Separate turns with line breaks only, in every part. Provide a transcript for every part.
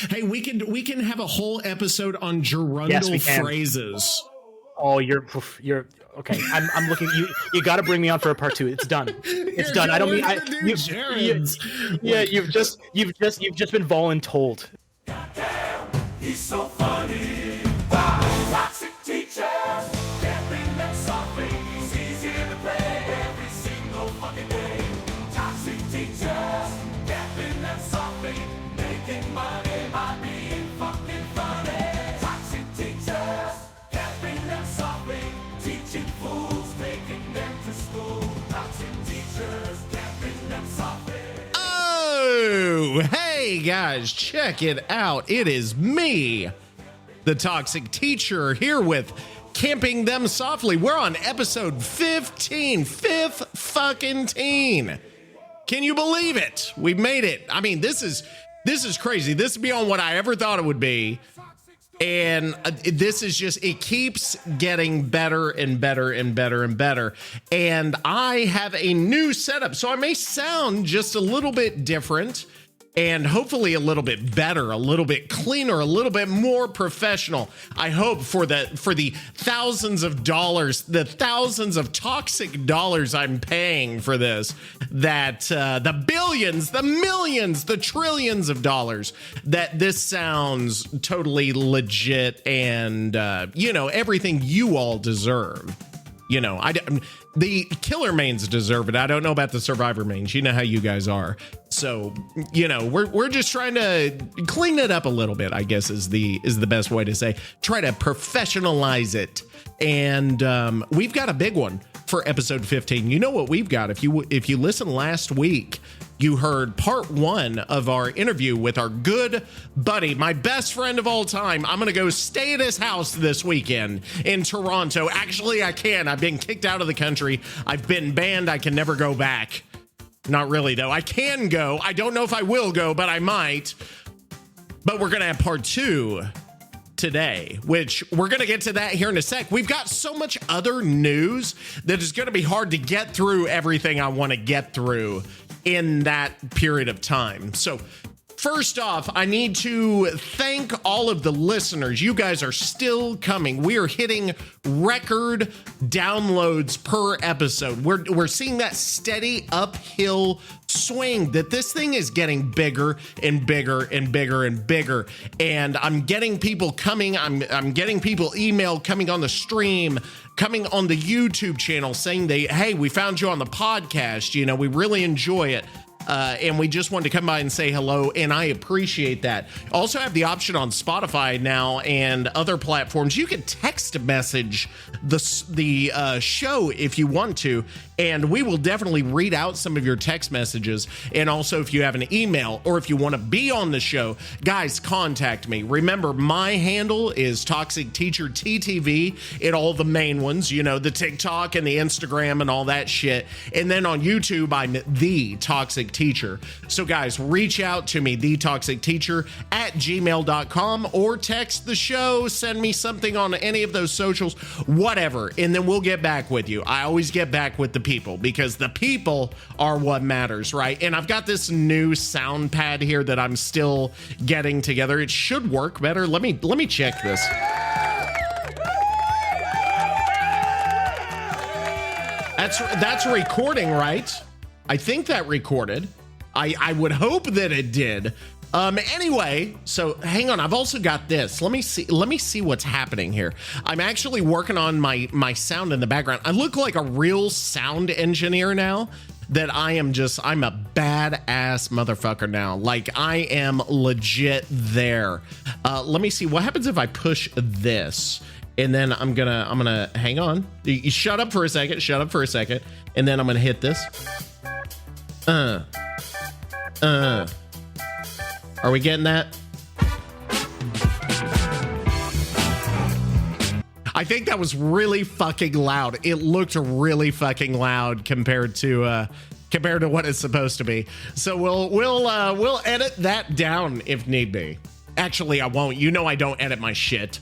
Hey, we can have a whole episode on gerundal phrases.
Oh, you're okay. I'm looking. You got to bring me on for a part 2. It's done. It's done. I don't mean. You've just been voluntold.
Goddamn, he's so funny. Toxic teacher, camping that softly. He's easy to play every single fucking day. Toxic teacher, camping that softly. Making money by being fucking funny. Toxic teacher, camping that softly. Teaching fools, taking them to school. Toxic teachers, camping them softly.
Oh, hey guys, check it out. It is me, the Toxic Teacher, here with Camping Them Softly. We're on episode 15, fifth fucking teen. Can you believe it? We made it. I mean, this is crazy. This is beyond what I ever thought it would be. And this is just, it keeps getting better and better and better and better. And I have a new setup, so I may sound just a little bit different and hopefully a little bit better, a little bit cleaner, a little bit more professional. I hope for the thousands of dollars, the thousands of toxic dollars I'm paying for this, that the billions, the millions, the trillions of dollars, that this sounds totally legit and, everything you all deserve. The killer mains deserve it. I don't know about the survivor mains. You know how you guys are. So, we're just trying to clean it up a little bit, I guess is the best way to say. Try to professionalize it. And we've got a big one for episode 15. You know what we've got? If you listened last week, you heard part 1 of our interview with our good buddy, my best friend of all time. I'm going to go stay at his house this weekend in Toronto. Actually, I can. I've been kicked out of the country. I've been banned. I can never go back. Not really, though. I can go. I don't know if I will go, but I might. But we're going to have part 2 today, which we're going to get to that here in a sec. We've got so much other news that it's going to be hard to get through everything I want to get through in that period of time. So first off, I need to thank all of the listeners. You guys are still coming. We are hitting record downloads per episode. We're seeing that steady uphill swing, that this thing is getting bigger and bigger and bigger and bigger. And I'm getting people coming. I'm getting people email coming on the stream, coming on the YouTube channel saying hey, we found you on the podcast. We really enjoy it. And we just wanted to come by and say hello, and I appreciate that. Also have the option on Spotify now and other platforms. You can text message the show if you want to, and we will definitely read out some of your text messages. And also, if you have an email or if you want to be on the show, guys, contact me. Remember, my handle is Toxic Teacher TTV in all the main ones, the TikTok and the Instagram and all that shit. And then on YouTube, I'm the Toxic Teacher. So guys, reach out to me, thetoxicteacher@gmail.com, or text the show, send me something on any of those socials, whatever, and then we'll get back with you. I always get back with the people because the people are what matters, right? And I've got this new sound pad here that I'm still getting together. It should work better. Let me check this. That's recording, right? I think that recorded. I would hope that it did. Anyway, so hang on. I've also got this. Let me see what's happening here. I'm actually working on my sound in the background. I look like a real sound engineer now. That I'm a badass motherfucker now. Like, I am legit there. Let me see what happens if I push this. And then I'm gonna hang on. You shut up for a second. And then I'm gonna hit this. Are we getting that? I think that was really fucking loud. It looked really fucking loud compared to what it's supposed to be. So we'll edit that down if need be. Actually, I won't. I don't edit my shit.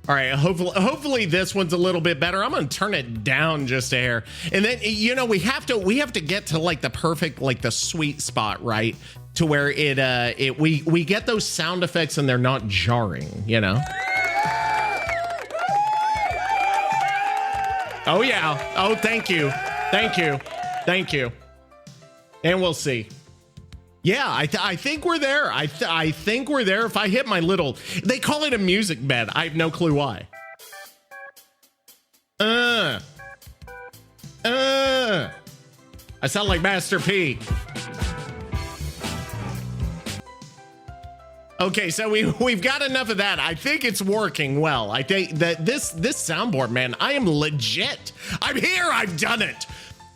All right, hopefully this one's a little bit better. I'm gonna turn it down just a hair. And then, we have to get to like the perfect, like the sweet spot, right? to where we get those sound effects and they're not jarring, you know? Oh yeah. Oh, thank you. Thank you. Thank you. And we'll see. Yeah, I think we're there. I think we're there. If I hit my little, they call it a music bed. I have no clue why. I sound like Master P. Okay, so we've got enough of that. I think it's working well. I think that this soundboard, man, I am legit. I'm here. I've done it.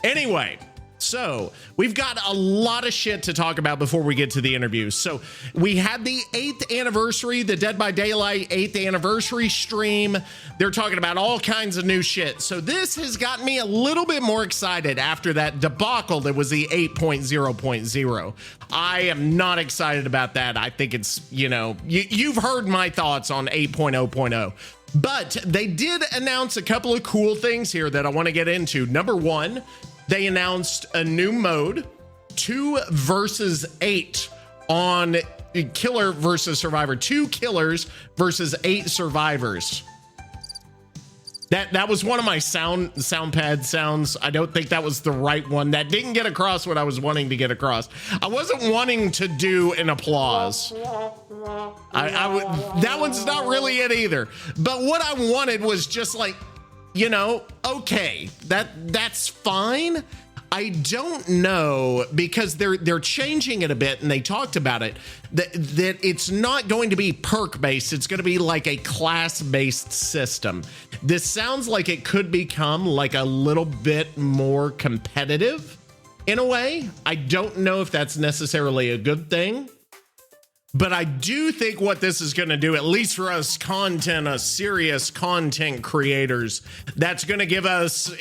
Anyway, so we've got a lot of shit to talk about before we get to the interviews. So we had the 8th anniversary, the Dead by Daylight 8th anniversary stream. They're talking about all kinds of new shit. So this has gotten me a little bit more excited after that debacle that was the 8.0.0. I am not excited about that. I think it's, you've heard my thoughts on 8.0.0. But they did announce a couple of cool things here that I want to get into. Number one, they announced a new mode, 2 versus 8 on Killer versus Survivor. 2 killers versus 8 survivors. That was one of my soundpad sounds. I don't think that was the right one. That didn't get across what I was wanting to get across. I wasn't wanting to do an applause. That one's not really it either. But what I wanted was just like, okay, that's fine. I don't know, because they're changing it a bit, and they talked about it, that it's not going to be perk based. It's going to be like a class based system. This sounds like it could become like a little bit more competitive in a way. I don't know if that's necessarily a good thing. But I do think what this is going to do, at least for us serious content creators, that's going to give us,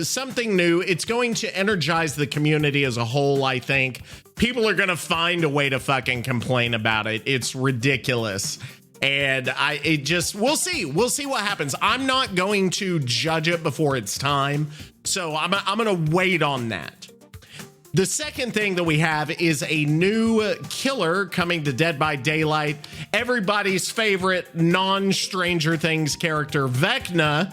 something new. It's going to energize the community as a whole, I think. People are going to find a way to fucking complain about it. It's ridiculous. And we'll see. We'll see what happens. I'm not going to judge it before it's time. So I'm going to wait on that. The second thing that we have is a new killer coming to Dead by Daylight. Everybody's favorite non-Stranger Things character, Vecna.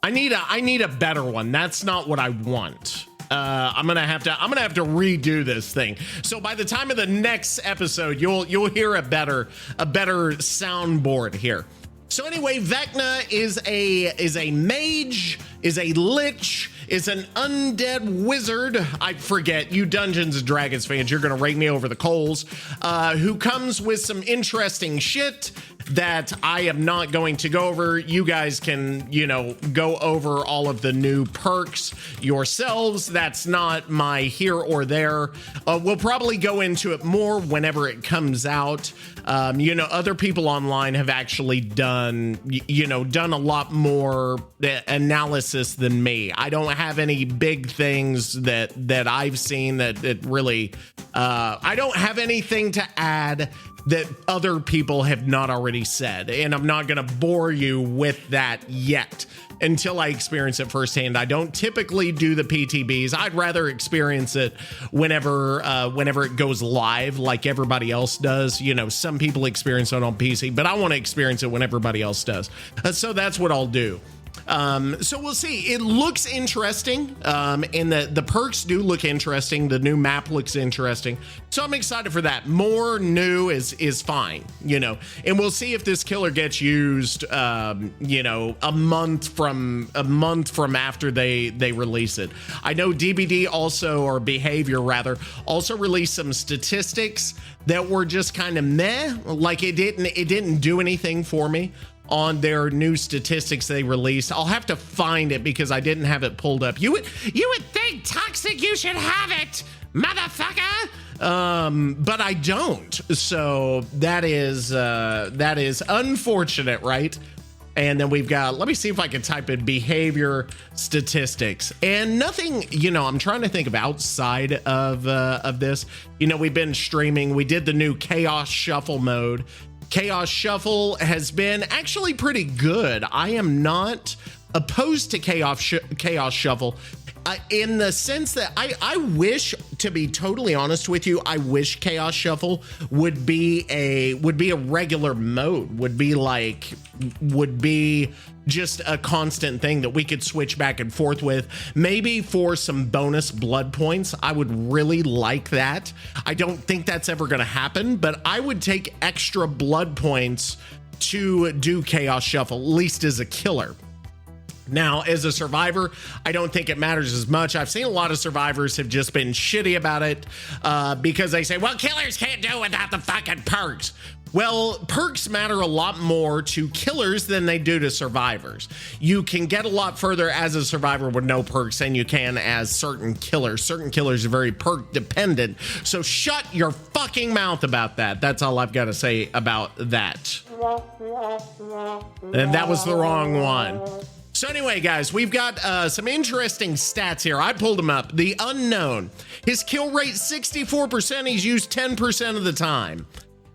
I need a better one. That's not what I want. I'm gonna have to redo this thing. So by the time of the next episode, you'll hear a better soundboard here. So anyway, Vecna is a mage, is a lich, is an undead wizard. I forget, you Dungeons and Dragons fans, you're gonna rake me over the coals, who comes with some interesting shit that I am not going to go over. You guys can, go over all of the new perks yourselves. That's not my here or there. We'll probably go into it more whenever it comes out. Other people online have actually done a lot more analysis than me. I don't have any big things that I've seen that really, I don't have anything to add that other people have not already said. And I'm not going to bore you with that yet until I experience it firsthand. I don't typically do the PTBs. I'd rather experience it whenever it goes live, like everybody else does. Some people experience it on PC, but I want to experience it when everybody else does. So that's what I'll do. So we'll see. It looks interesting, and the perks do look interesting. The new map looks interesting, so I'm excited for that. More new is fine, and we'll see if this killer gets used, a month from after they release it. I know DBD or Behavior rather, also released some statistics that were just kind of meh. Like it didn't do anything for me on their new statistics they released. I'll have to find it because I didn't have it pulled up. You would think, Toxic, you should have it, motherfucker. But I don't. So that is unfortunate, right? And then we've got, let me see if I can type in behavior statistics, and nothing, I'm trying to think of outside of this. We've been streaming. We did the new Chaos Shuffle mode. Chaos Shuffle has been actually pretty good. I am not opposed to Chaos Shuffle. in the sense that I wish, to be totally honest with you, I wish Chaos Shuffle would be a regular mode, would be just a constant thing that we could switch back and forth with. Maybe for some bonus blood points, I would really like that. I don't think that's ever going to happen, but I would take extra blood points to do Chaos Shuffle, at least as a killer. Now, as a survivor, I don't think it matters as much. I've seen a lot of survivors have just been shitty about it because they say, well, killers can't do without the fucking perks. Well, perks matter a lot more to killers than they do to survivors. You can get a lot further as a survivor with no perks than you can as certain killers. Certain killers are very perk dependent. So shut your fucking mouth about that. That's all I've got to say about that. And that was the wrong one. So anyway, guys, we've got some interesting stats here. I pulled them up. The unknown. His kill rate, 64%. He's used 10% of the time.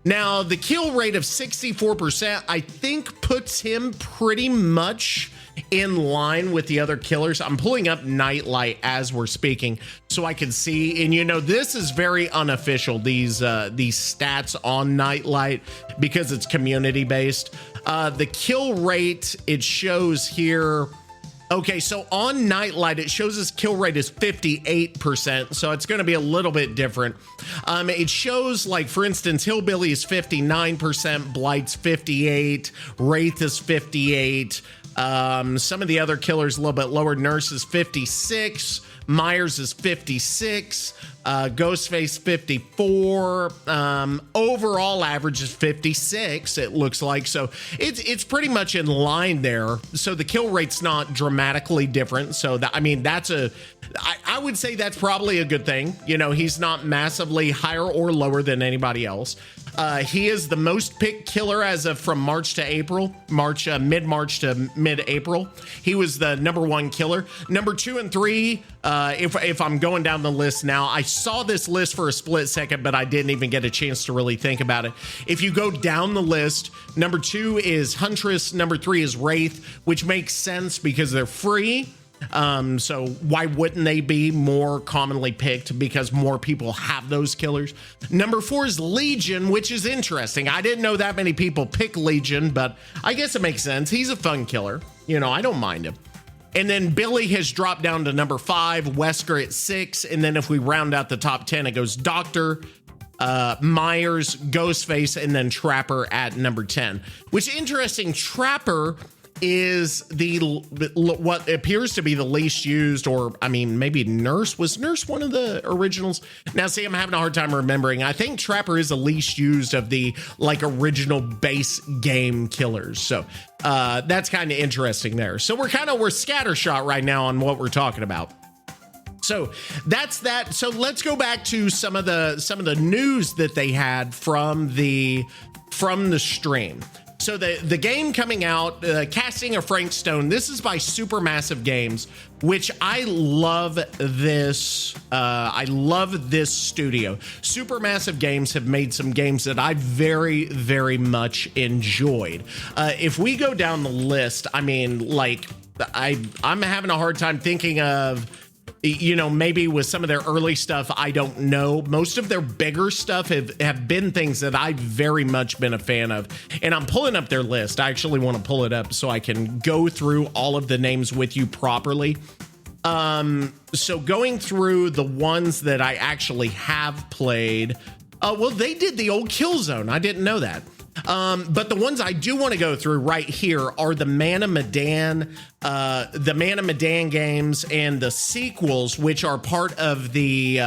Now, the kill rate of 64%, I think, puts him pretty much in line with the other killers. I'm pulling up Nightlight as we're speaking so I can see. And, you know, this is very unofficial, these stats on Nightlight, because it's community-based. The kill rate, it shows here... Okay, so on Nightlight, it shows his kill rate is 58%, so it's going to be a little bit different. It shows, like, for instance, Hillbilly is 59%, Blight's 58%, Wraith is 58%, some of the other killers a little bit lower. Nurse is 56%, Myers is 56%, Ghostface 54, overall average is 56, it looks like. So it's pretty much in line there. So the kill rate's not dramatically different. So that, I mean, I would say that's probably a good thing. You know, he's not massively higher or lower than anybody else. He is the most picked killer as of from March to April, mid-March to mid-April. He was the #1 killer. Number 2 and 3, if I'm going down the list now, I saw this list for a split second, but I didn't even get a chance to really think about it. If you go down the list, number 2 is Huntress, number 3 is Wraith, which makes sense because they're free. So why wouldn't they be more commonly picked? Because more people have those killers. Number 4 is Legion, which is interesting. I didn't know that many people pick Legion, but I guess it makes sense. He's a fun killer. You know, I don't mind him. And then Billy has dropped down to number 5, Wesker at 6. And then if we round out the top 10, it goes Doctor, Myers, Ghostface, and then Trapper at number 10. Which interesting, Trapper is what appears to be the least used, or I mean, maybe Nurse. Was Nurse one of the originals? Now, see, I'm having a hard time remembering. I think Trapper is the least used of the like original base game killers. So that's kind of interesting there. So we're scattershot right now on what we're talking about. So that's that. So let's go back to some of the news that they had from the stream. So the game coming out, Casting of Frank Stone, this is by Supermassive Games, which I love this. I love this studio. Supermassive Games have made some games that I very, very much enjoyed. If we go down the list, I mean, like, I'm having a hard time thinking of, you know, maybe with some of their early stuff, I don't know. Most of their bigger stuff have been things that I've very much been a fan of. And I'm pulling up their list. I actually want to pull it up so I can go through all of the names with you properly. So going through the ones that I actually have played. Well, they did the old Killzone. I didn't know that. But the ones I do want to go through right here are the Man of Medan games and the sequels, which are part of the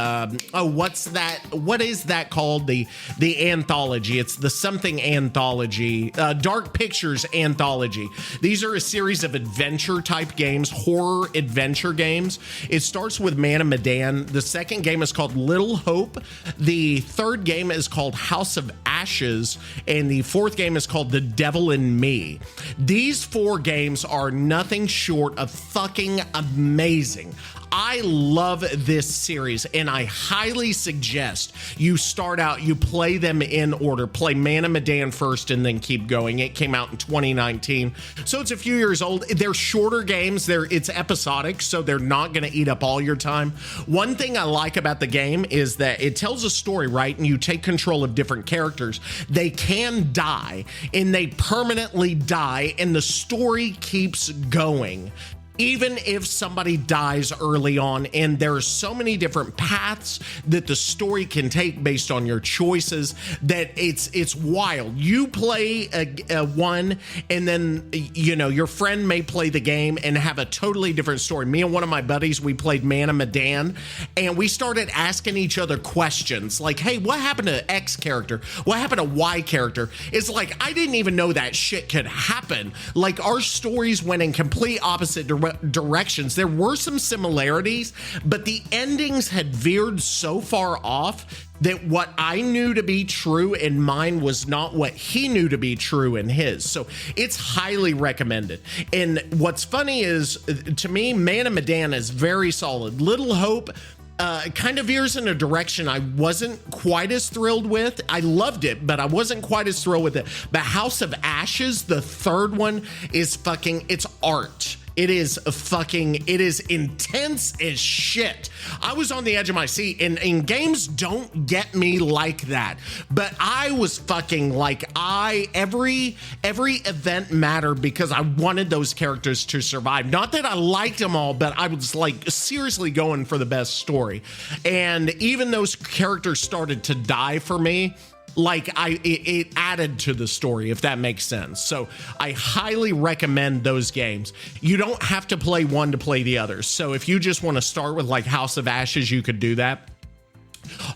what is that called? The anthology. It's the something anthology, Dark Pictures anthology. These are a series of adventure type games, horror adventure games. It starts with Man of Medan. The second game is called Little Hope. The third game is called House of Ashes, and the fourth game is called The Devil in Me. These 4 games are nothing short of fucking amazing. I love this series, and I highly suggest you start out, you play them in order. Play Man of Medan first and then keep going. It came out in 2019, so it's a few years old. They're shorter games. It's episodic, so they're not going to eat up all your time. One thing I like about the game is that it tells a story, right? And you take control of different characters. They can die, and they permanently die, and the story keeps going. Even if somebody dies early on, and there are so many different paths that the story can take based on your choices, that it's wild. You play a one, and then your friend may play the game and have a totally different story. Me and one of my buddies, we played Man of Medan, and we started asking each other questions like, "Hey, what happened to X character? What happened to Y character?" It's like, I didn't even know that shit could happen. Like, our stories went in complete opposite directions. There were some similarities, but the endings had veered so far off that what I knew to be true in mine was not what he knew to be true in his. So it's highly recommended. And what's funny is, to me, Man of Medan is very solid. Little Hope kind of veers in a direction I wasn't quite as thrilled with. I loved it, but I wasn't quite as thrilled with it. But House of Ashes, the third one, is it's art. It is intense as shit. I was on the edge of my seat, and games don't get me like that. But I was fucking like, every event mattered because I wanted those characters to survive. Not that I liked them all, but I was like seriously going for the best story. And even those characters started to die for me, like it added to the story, if that makes sense. So I highly recommend those games. You don't have to play one to play the others. So if you just want to start with like House of Ashes, you could do that.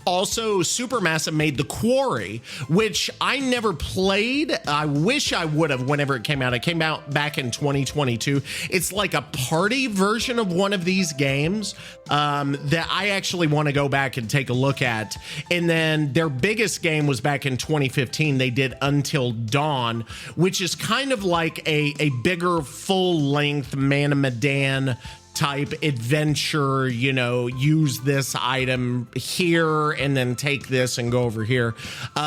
Also, Supermassive made The Quarry, which I never played. I wish I would have whenever it came out. It came out back in 2022. It's like a party version of one of these games that I actually want to go back and take a look at. And then their biggest game was back in 2015. They did Until Dawn, which is kind of like a bigger full-length Man of Medan type adventure, use this item here and then take this and go over here.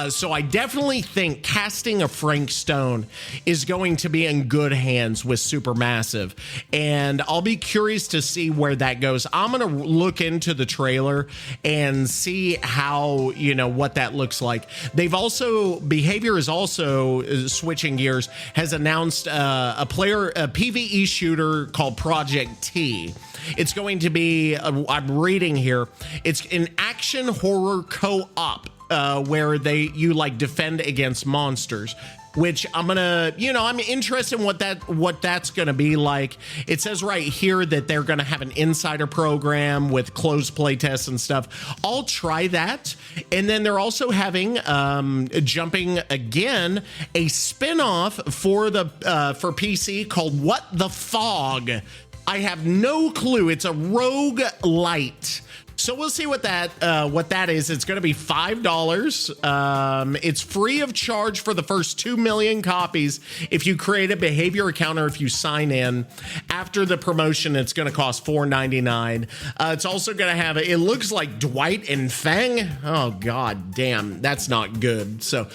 So I definitely think casting a Frank Stone is going to be in good hands with Supermassive, and I'll be curious to see where that goes. I'm going to look into the trailer and see how, what that looks like. Behavior is also switching gears, has announced a PvE shooter called Project T. It's going to be, I'm reading here, it's an action horror co-op where you like defend against monsters, which I'm gonna, I'm interested in what that's gonna be like. It says right here that they're gonna have an insider program with closed play tests and stuff. I'll try that. And then they're also having, jumping again, a spin-off for PC called What the Fog. I have no clue. It's a rogue light. So we'll see what that is. It's going to be $5. It's free of charge for the first 2 million copies if you create a behavior account or if you sign in. After the promotion, it's going to cost $4.99. It's also going to have, it looks like Dwight and Feng. Oh, god damn. That's not good. So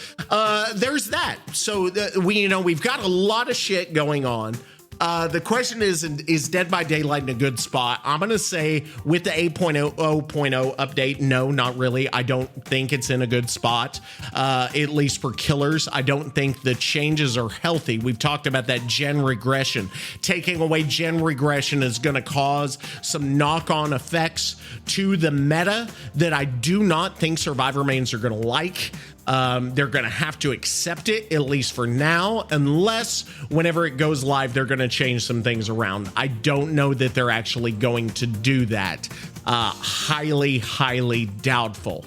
there's that. So we've got a lot of shit going on. The question is Dead by Daylight in a good spot? I'm going to say with the 8.0.0 update, no, not really. I don't think it's in a good spot, at least for killers. I don't think the changes are healthy. We've talked about that gen regression. Taking away gen regression is going to cause some knock-on effects to the meta that I do not think Survivor mains are going to like. They're going to have to accept it, at least for now, unless whenever it goes live, they're going to change some things around. I don't know that they're actually going to do that. Highly, highly doubtful.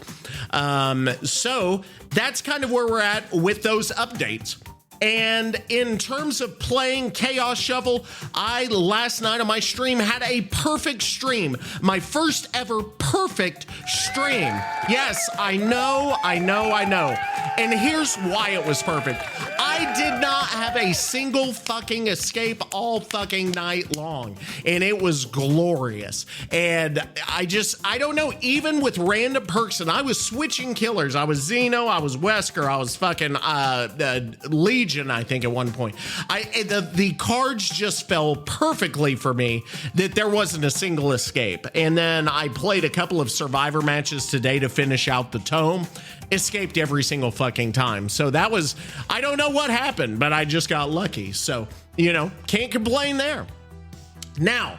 So that's kind of where we're at with those updates. And in terms of playing Chaos Shovel, I last night on my stream had a perfect stream. My first ever perfect stream. Yes, I know. And here's why it was perfect. I did not have a single fucking escape all fucking night long, and it was glorious. And I don't know, even with random perks, and I was switching killers. I was Xeno, I was Wesker, I was fucking Legion, I think at one point. The cards just fell perfectly for me that there wasn't a single escape. And then I played a couple of survivor matches today to finish out the tome. Escaped every single fucking time. So that was, I don't know what happened, but I just got lucky. So, can't complain there. Now,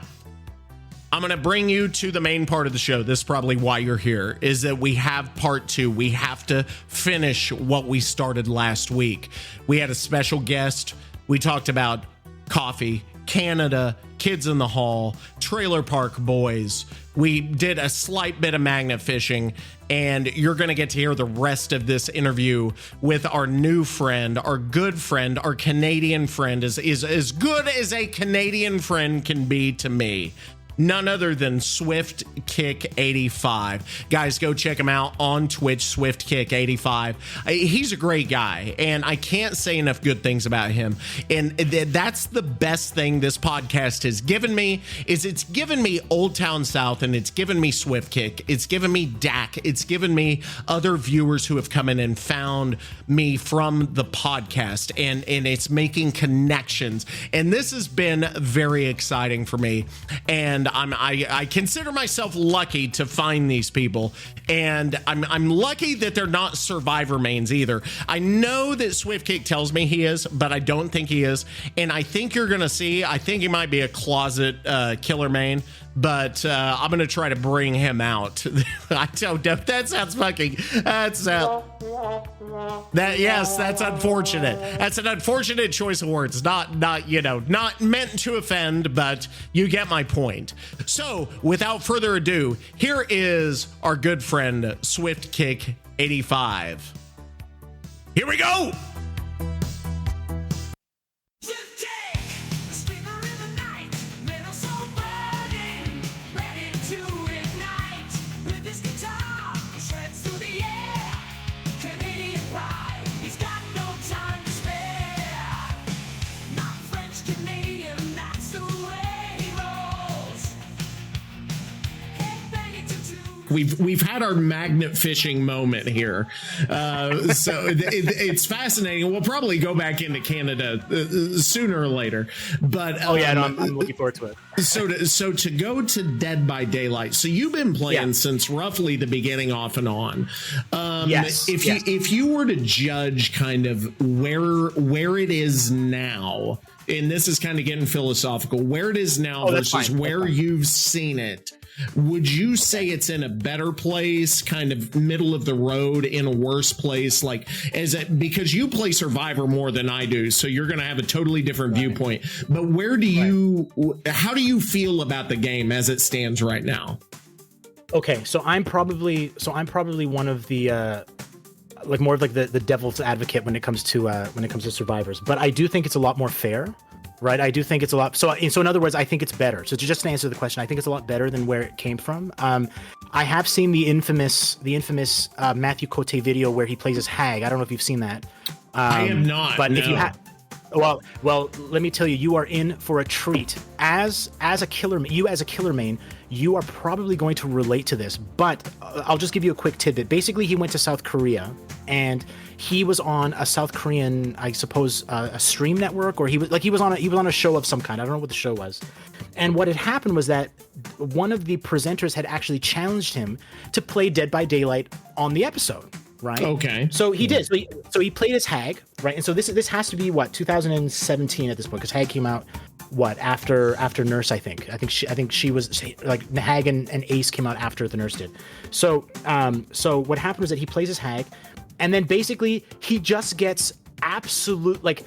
I'm going to bring you to the main part of the show. This is probably why you're here, is that we have part 2. We have to finish what we started last week. We had a special guest. We talked about coffee, Canada, Kids in the Hall, Trailer Park Boys. We did a slight bit of magnet fishing, and you're going to get to hear the rest of this interview with our new friend, our good friend, our Canadian friend, is as good as a Canadian friend can be to me. None other than SWIFTKICK85. Guys, go check him out on Twitch, SWIFTKICK85. He's a great guy, and I can't say enough good things about him. And that's the best thing this podcast has given me, is it's given me Old Town South, and it's given me SwiftKick. It's given me Dak. It's given me other viewers who have come in and found me from the podcast, and it's making connections. And this has been very exciting for me. And I consider myself lucky to find these people, and I'm lucky that they're not survivor mains either. I know that SwiftKick tells me he is, but I don't think he is. And I think you're gonna see, I think he might be a closet killer main, but I'm gonna try to bring him out. I don't know. That sounds fucking. That's unfortunate. That's an unfortunate choice of words. Not meant to offend, but you get my point. So, without further ado, here is our good friend SwiftKick85. Here we go. We've had our magnet fishing moment here, so it's fascinating. We'll probably go back into Canada sooner or later, but
I'm looking forward to it.
So to go to Dead by Daylight. So you've been playing since roughly the beginning, off and on.
Yes.
If you were to judge kind of where it is now, and this is kind of getting philosophical, where it is now versus where you've seen it. Would you say it's in a better place, kind of middle of the road, in a worse place? Like, is it because you play Survivor more than I do, so you're going to have a totally different viewpoint. But how do you feel about the game as it stands right now?
Okay, so I'm probably one of the more of like the devil's advocate when it comes to survivors. But I do think it's a lot more fair. Right, I do think it's a lot. So in other words, I think it's better. So to answer the question, I think it's a lot better than where it came from. I have seen the infamous Matthew Cote video where he plays as Hag. I don't know if you've seen that.
I have not.
But if you have, well, let me tell you, you are in for a treat. As a killer main, you are probably going to relate to this. But I'll just give you a quick tidbit. Basically, he went to South Korea and he was on a South Korean, I suppose, a stream network, or he was on a show of some kind. I don't know what the show was. And what had happened was that one of the presenters had actually challenged him to play Dead by Daylight on the episode. Right. Okay. So he did. So he played as Hag. Right. And so this has to be 2017 at this point, because Hag came out after Nurse. I think she was like Hag and Ace came out after the Nurse did. So what happened was that he plays as Hag. And then basically he just gets absolute like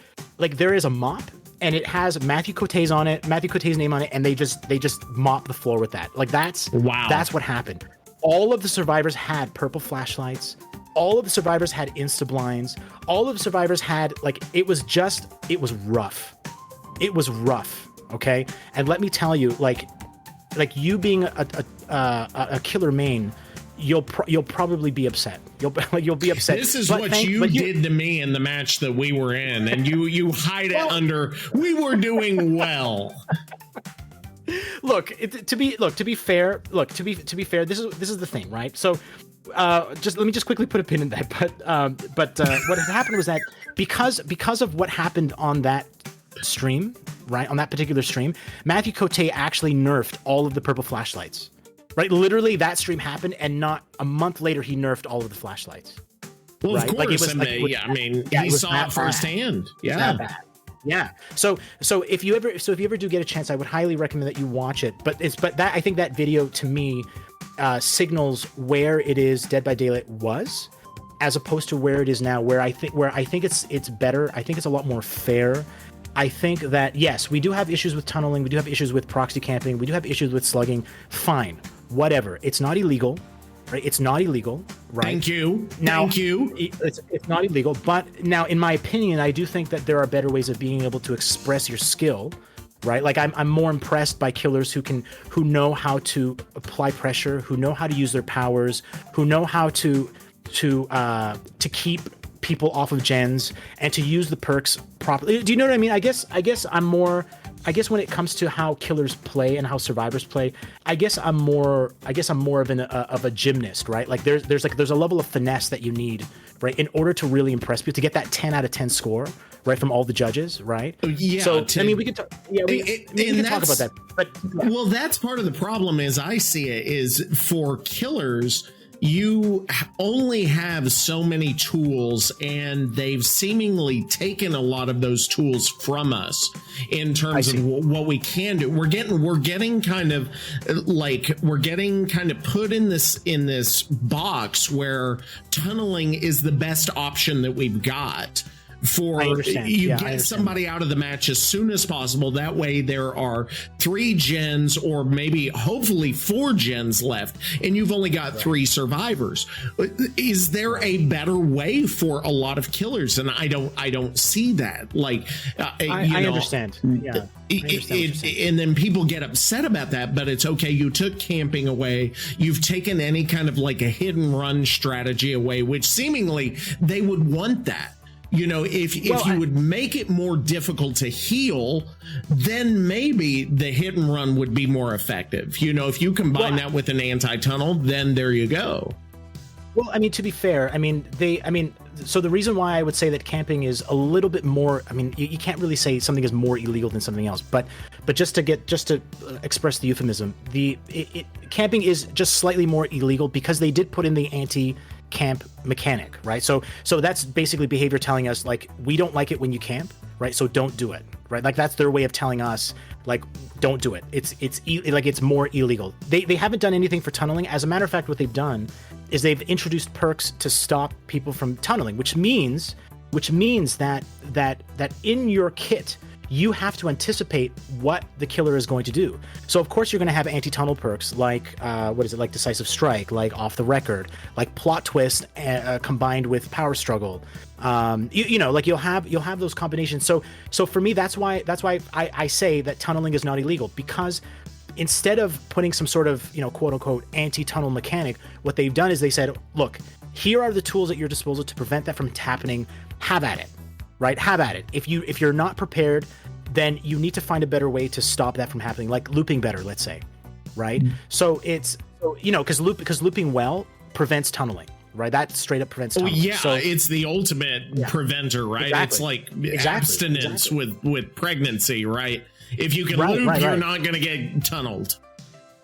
there is a mop and it has Matthew Cote's name on it, and they just mop the floor with that. Like that's what happened. All of the survivors had purple flashlights. All of the survivors had insta blinds. All of the survivors had it was rough. It was rough. Okay. And let me tell you, like you being a killer main, you'll probably be upset. You'll be upset.
This is what you did to me in the match that we were in, and you hide it under we were doing well.
Look, to be fair, this is the thing, right? So let me quickly put a pin in that. But what had happened was that because of what happened on that stream, right, on that particular stream, Matthew Cote actually nerfed all of the purple flashlights. Right, literally that stream happened, and not a month later he nerfed all of the flashlights.
Well,
right?
of course, he saw it firsthand. Yeah.
Yeah. So if you ever do get a chance, I would highly recommend that you watch it. But I think that video to me signals where it is Dead by Daylight was, as opposed to where it is now. Where I think it's better. I think it's a lot more fair. I think that yes, we do have issues with tunneling. We do have issues with proxy camping. We do have issues with slugging. Fine, whatever. It's not illegal. Right? It's not illegal, right?
Thank you.
It's not illegal, but now, in my opinion, I do think that there are better ways of being able to express your skill, right? Like I'm more impressed by killers who know how to apply pressure, who know how to use their powers, who know how to keep people off of gens and to use the perks properly. Do you know what I mean? I guess when it comes to how killers play and how survivors play, I guess I'm more of a gymnast, right? Like there's a level of finesse that you need, right, in order to really impress people, to get that 10 out of 10 score, right, from all the judges, right?
Yeah.
So I mean, we could talk. Yeah, we can talk about that. But yeah.
Well, that's part of the problem, as I see it, is for killers, you only have so many tools, and they've seemingly taken a lot of those tools from us in terms of what we can do. We're getting kind of put in this box where tunneling is the best option that we've got. Get somebody out of the match as soon as possible. That way there are 3 gens, or maybe hopefully 4 gens left, and you've only got 3 survivors. Is there a better way for a lot of killers? And I don't see that. Like
I understand. Yeah.
And then people get upset about that, but it's okay. You took camping away. You've taken any kind of like a hit and run strategy away, which seemingly they would want that. You know, if you would make it more difficult to heal, then maybe the hit and run would be more effective. You know, if you combine that with an anti-tunnel, then there you go.
Well, I mean, to be fair, so the reason why I would say that camping is a little bit more, I mean, you can't really say something is more illegal than something else, but just to express the euphemism, camping is just slightly more illegal because they did put in the anti-camp mechanic, right? So that's basically behavior telling us, like, we don't like it when you camp, right? So don't do it, right? Like, that's their way of telling us, like, don't do it. It's more illegal. They haven't done anything for tunneling. As a matter of fact, what they've done is they've introduced perks to stop people from tunneling, which means that in your kit you have to anticipate what the killer is going to do. So of course you're going to have anti-tunnel perks like like Decisive Strike, like Off the Record, like Plot Twist combined with Power Struggle. Like you'll have those combinations. So for me, that's why I say that tunneling is not illegal, because instead of putting some sort of, quote unquote anti-tunnel mechanic, what they've done is they said, look, here are the tools at your disposal to prevent that from happening. Have at it, right? Have at it. If you're not prepared, then you need to find a better way to stop that from happening, like looping better, let's say, right? Mm-hmm. So because looping well prevents tunneling, right? That straight up prevents tunneling.
Oh yeah, so it's the ultimate preventer, right?
Exactly.
It's like abstinence with pregnancy, right? If you can loop, you're not going to get tunneled.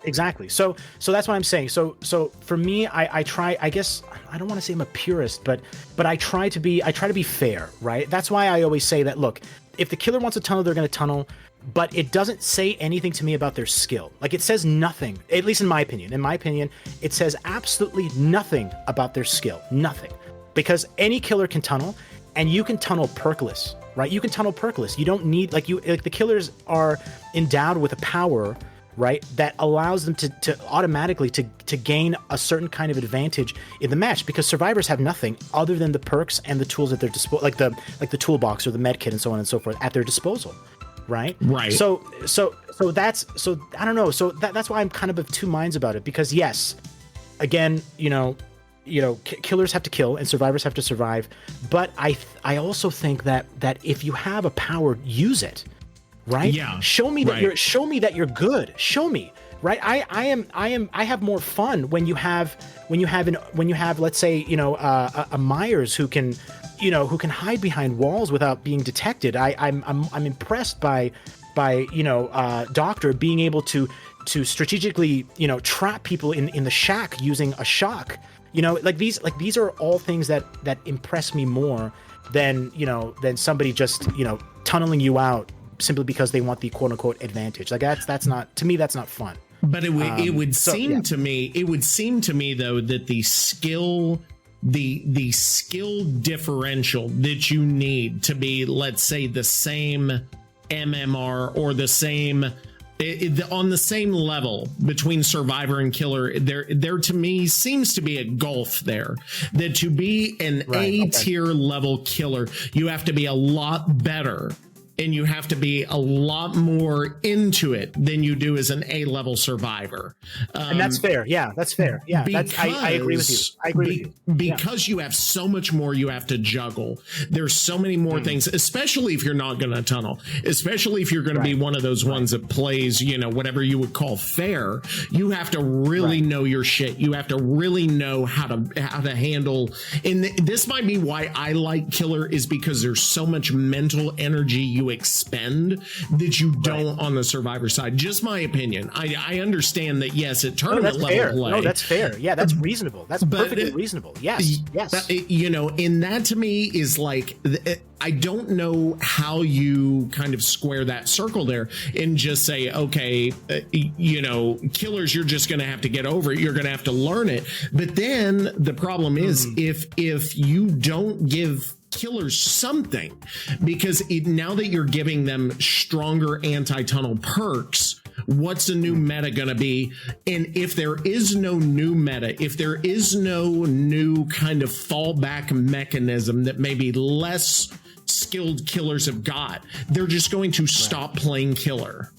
Exactly. So that's what I'm saying. So for me, I try, I guess, I don't want to say I'm a purist, but I try to be fair, right? That's why I always say that, look, if the killer wants to tunnel, they're going to tunnel, but it doesn't say anything to me about their skill. Like, it says nothing, at least in my opinion. In my opinion, it says absolutely nothing about their skill. Nothing. Because any killer can tunnel, and you can tunnel perkless, right? You can tunnel perkless. You don't need, like the killers are endowed with a power, right, that allows them to automatically to gain a certain kind of advantage in the match, because survivors have nothing other than the perks and the tools at their disposal, like the toolbox or the med kit and so on and so forth at their disposal, right?
Right.
So I don't know. So that's why I'm kind of two minds about it, because yes, again, killers have to kill and survivors have to survive. But I also think that if you have a power, use it, right?
Yeah.
Show me that you're good. Show me, right? I have more fun when you have let's say a Myers who can hide behind walls without being detected. I'm impressed by Doctor being able to strategically trap people in the shack using a shock. These are all things that impress me more than somebody just tunneling you out simply because they want the quote unquote advantage. Like that's not, to me, that's not fun.
But it would seem to me though that the skill differential that you need to be, let's say, the same MMR or the same on the same level between survivor and killer, there to me seems to be a gulf there. That to be an A tier level killer, you have to be a lot better and you have to be a lot more into it than you do as an A-level survivor.
And that's fair. Yeah, that's fair. Yeah, I agree with you. I agree with you.
Because you have so much more you have to juggle. There's so many more things, especially if you're not going to tunnel, especially if you're going to be one of those ones that plays, whatever you would call fair. You have to really know your shit. You have to really know how to handle. And this might be why I like killer, is because there's so much mental energy you expend that you don't on the survivor side. Just my opinion. I understand that, yes, at tournament level play.
No, that's fair. Yeah, that's reasonable. That's perfectly reasonable. Yes.
And that to me is like, I don't know how you kind of square that circle there and just say, okay, killers, you're just going to have to get over it. You're going to have to learn it. But then the problem is if you don't give killers something, because now that you're giving them stronger anti-tunnel perks, what's a new meta going to be? And if there is no new meta, if there is no new kind of fallback mechanism that maybe less skilled killers have got, they're just going to stop playing killer.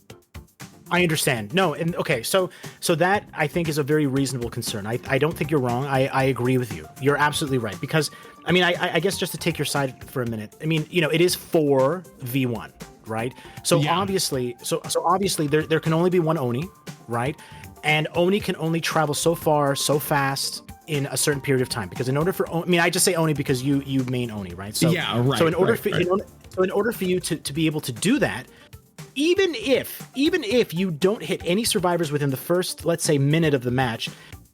I understand. No, and okay, so that I think is a very reasonable concern. I don't think you're wrong. I agree with you. You're absolutely right. Because I mean, I guess just to take your side for a minute, I mean, it is 4v1, right? So obviously, obviously there can only be one Oni, right? And Oni can only travel so far, so fast in a certain period of time. Because in order for, I just say Oni because you main Oni, right? So So in order for you to be able to do that, even if you don't hit any survivors within the first, let's say, minute of the match,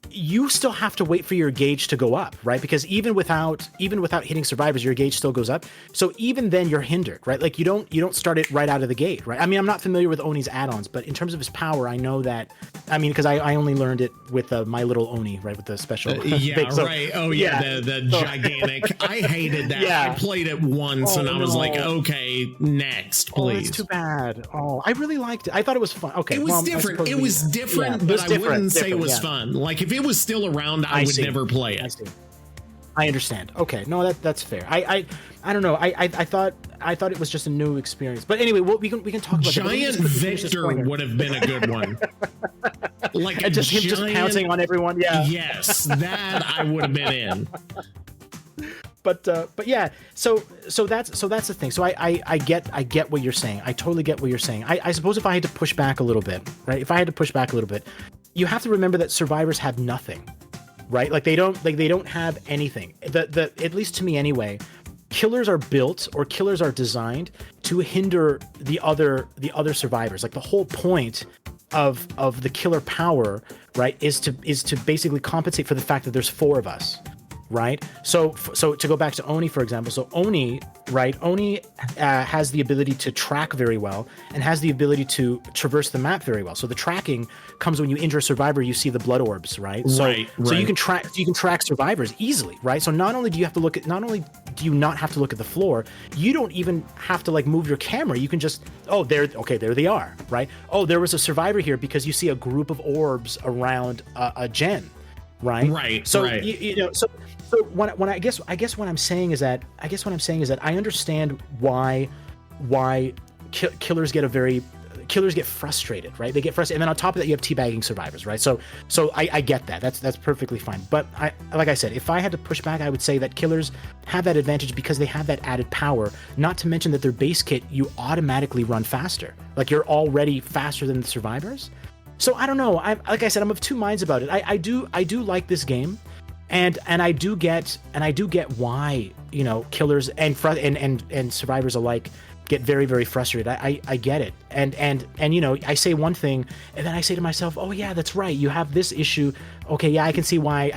you still have to wait for your gauge to go up, right? Because even without hitting survivors, your gauge still goes up. So even then you're hindered, right? Like you don't start it right out of the gate, right? I mean, I'm not familiar with Oni's add-ons, but in terms of his power, I know that, because I only learned it with my little Oni, right? With the special.
Right. Oh yeah. The gigantic. I hated that. Yeah. I played it once and I was like, okay, next, please.
That's too bad. Oh, I really liked it. I thought it was fun. Okay.
It was different. It was different, but I wouldn't say it was fun. Like if it was still around, I would never play it.
I understand. Okay, no, that's fair. I don't know. I thought it was just a new experience. But anyway, we can talk about
Giant Victor would have been a good one. Like
and just him just pouncing on everyone. Yeah.
Yes, that I would have been in.
But yeah, so that's the thing. So I get what you're saying. I totally get what you're saying. I suppose if I had to push back a little bit, right? If I had to push back a little bit, you have to remember that survivors have nothing, right? Like they don't have anything. At least to me anyway, killers are built or killers are designed to hinder the other survivors. Like the whole point of the killer power, right, is to basically compensate for the fact that there's 4 of us. Right. So to go back to Oni, for example, so Oni, right? Oni has the ability to track very well and has the ability to traverse the map very well. So the tracking comes when you injure a survivor, you see the blood orbs, right? So you can track survivors easily, right? So not only do you not have to look at the floor, you don't even have to like move your camera. You can just, there they are, right? Oh, there was a survivor here because you see a group of orbs around a gen. Right. So So when I guess what I'm saying is that I understand why killers get a very killers get frustrated, right? They get frustrated, and then on top of that, you have teabagging survivors, right? So I get that. That's perfectly fine. But like I said, if I had to push back, I would say that killers have that advantage because they have that added power. Not to mention that their base kit, you automatically run faster. Like you're already faster than the survivors. So I don't know. Like I said, I'm of two minds about it. I do like this game, and I do get why, you know, killers and survivors alike get very, very frustrated. I get it. And you know, I say one thing and then I say to myself, oh yeah, that's right. You have this issue. Okay, yeah, I can see why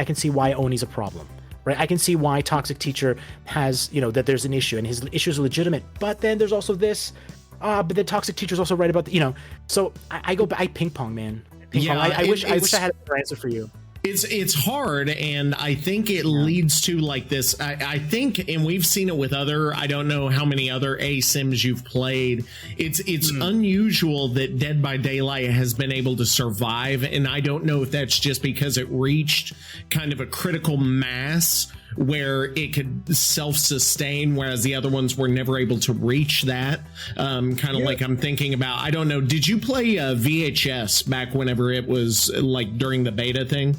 Oni's a problem. Right? I can see why Toxic Teacher has, you know, that there's an issue and his issues are legitimate. But then there's also this. But the Toxic Teacher's also right about the, you know. So I go back. I ping pong, man. Ping pong. I wish I had a better answer for you.
It's hard, and I think it leads to like this. I think, and we've seen it with other. I don't know how many other ASIMs you've played. It's unusual that Dead by Daylight has been able to survive, and I don't know if that's just because it reached kind of a critical mass where it could self-sustain, whereas the other ones were never able to reach that. Kind of like I'm thinking about, I don't know, did you play VHS back whenever it was like during the beta thing?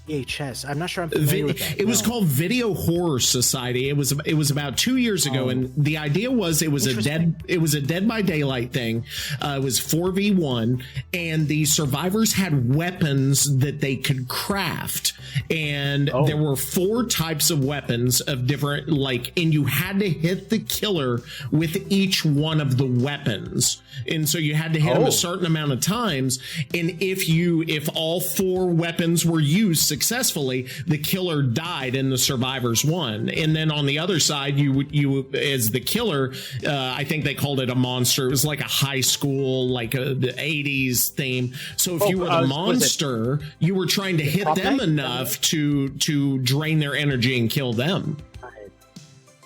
VHS. I'm not sure I'm familiar with that.
It was called Video Horror Society. It was about 2 years ago, and the idea was it was a Dead by Daylight thing. It was 4v1, and the survivors had weapons that they could craft, and there were 4 types of weapons of different, like, and you had to hit the killer with each one of the weapons, and so you had to hit them a certain amount of times, and if all 4 weapons were used successfully, the killer died and the survivors won. And then on the other side, you as the killer, I think they called it a monster. It was like a high school, like the 80s theme. So if you were the monster, you were trying to hit them enough to drain their energy and kill them.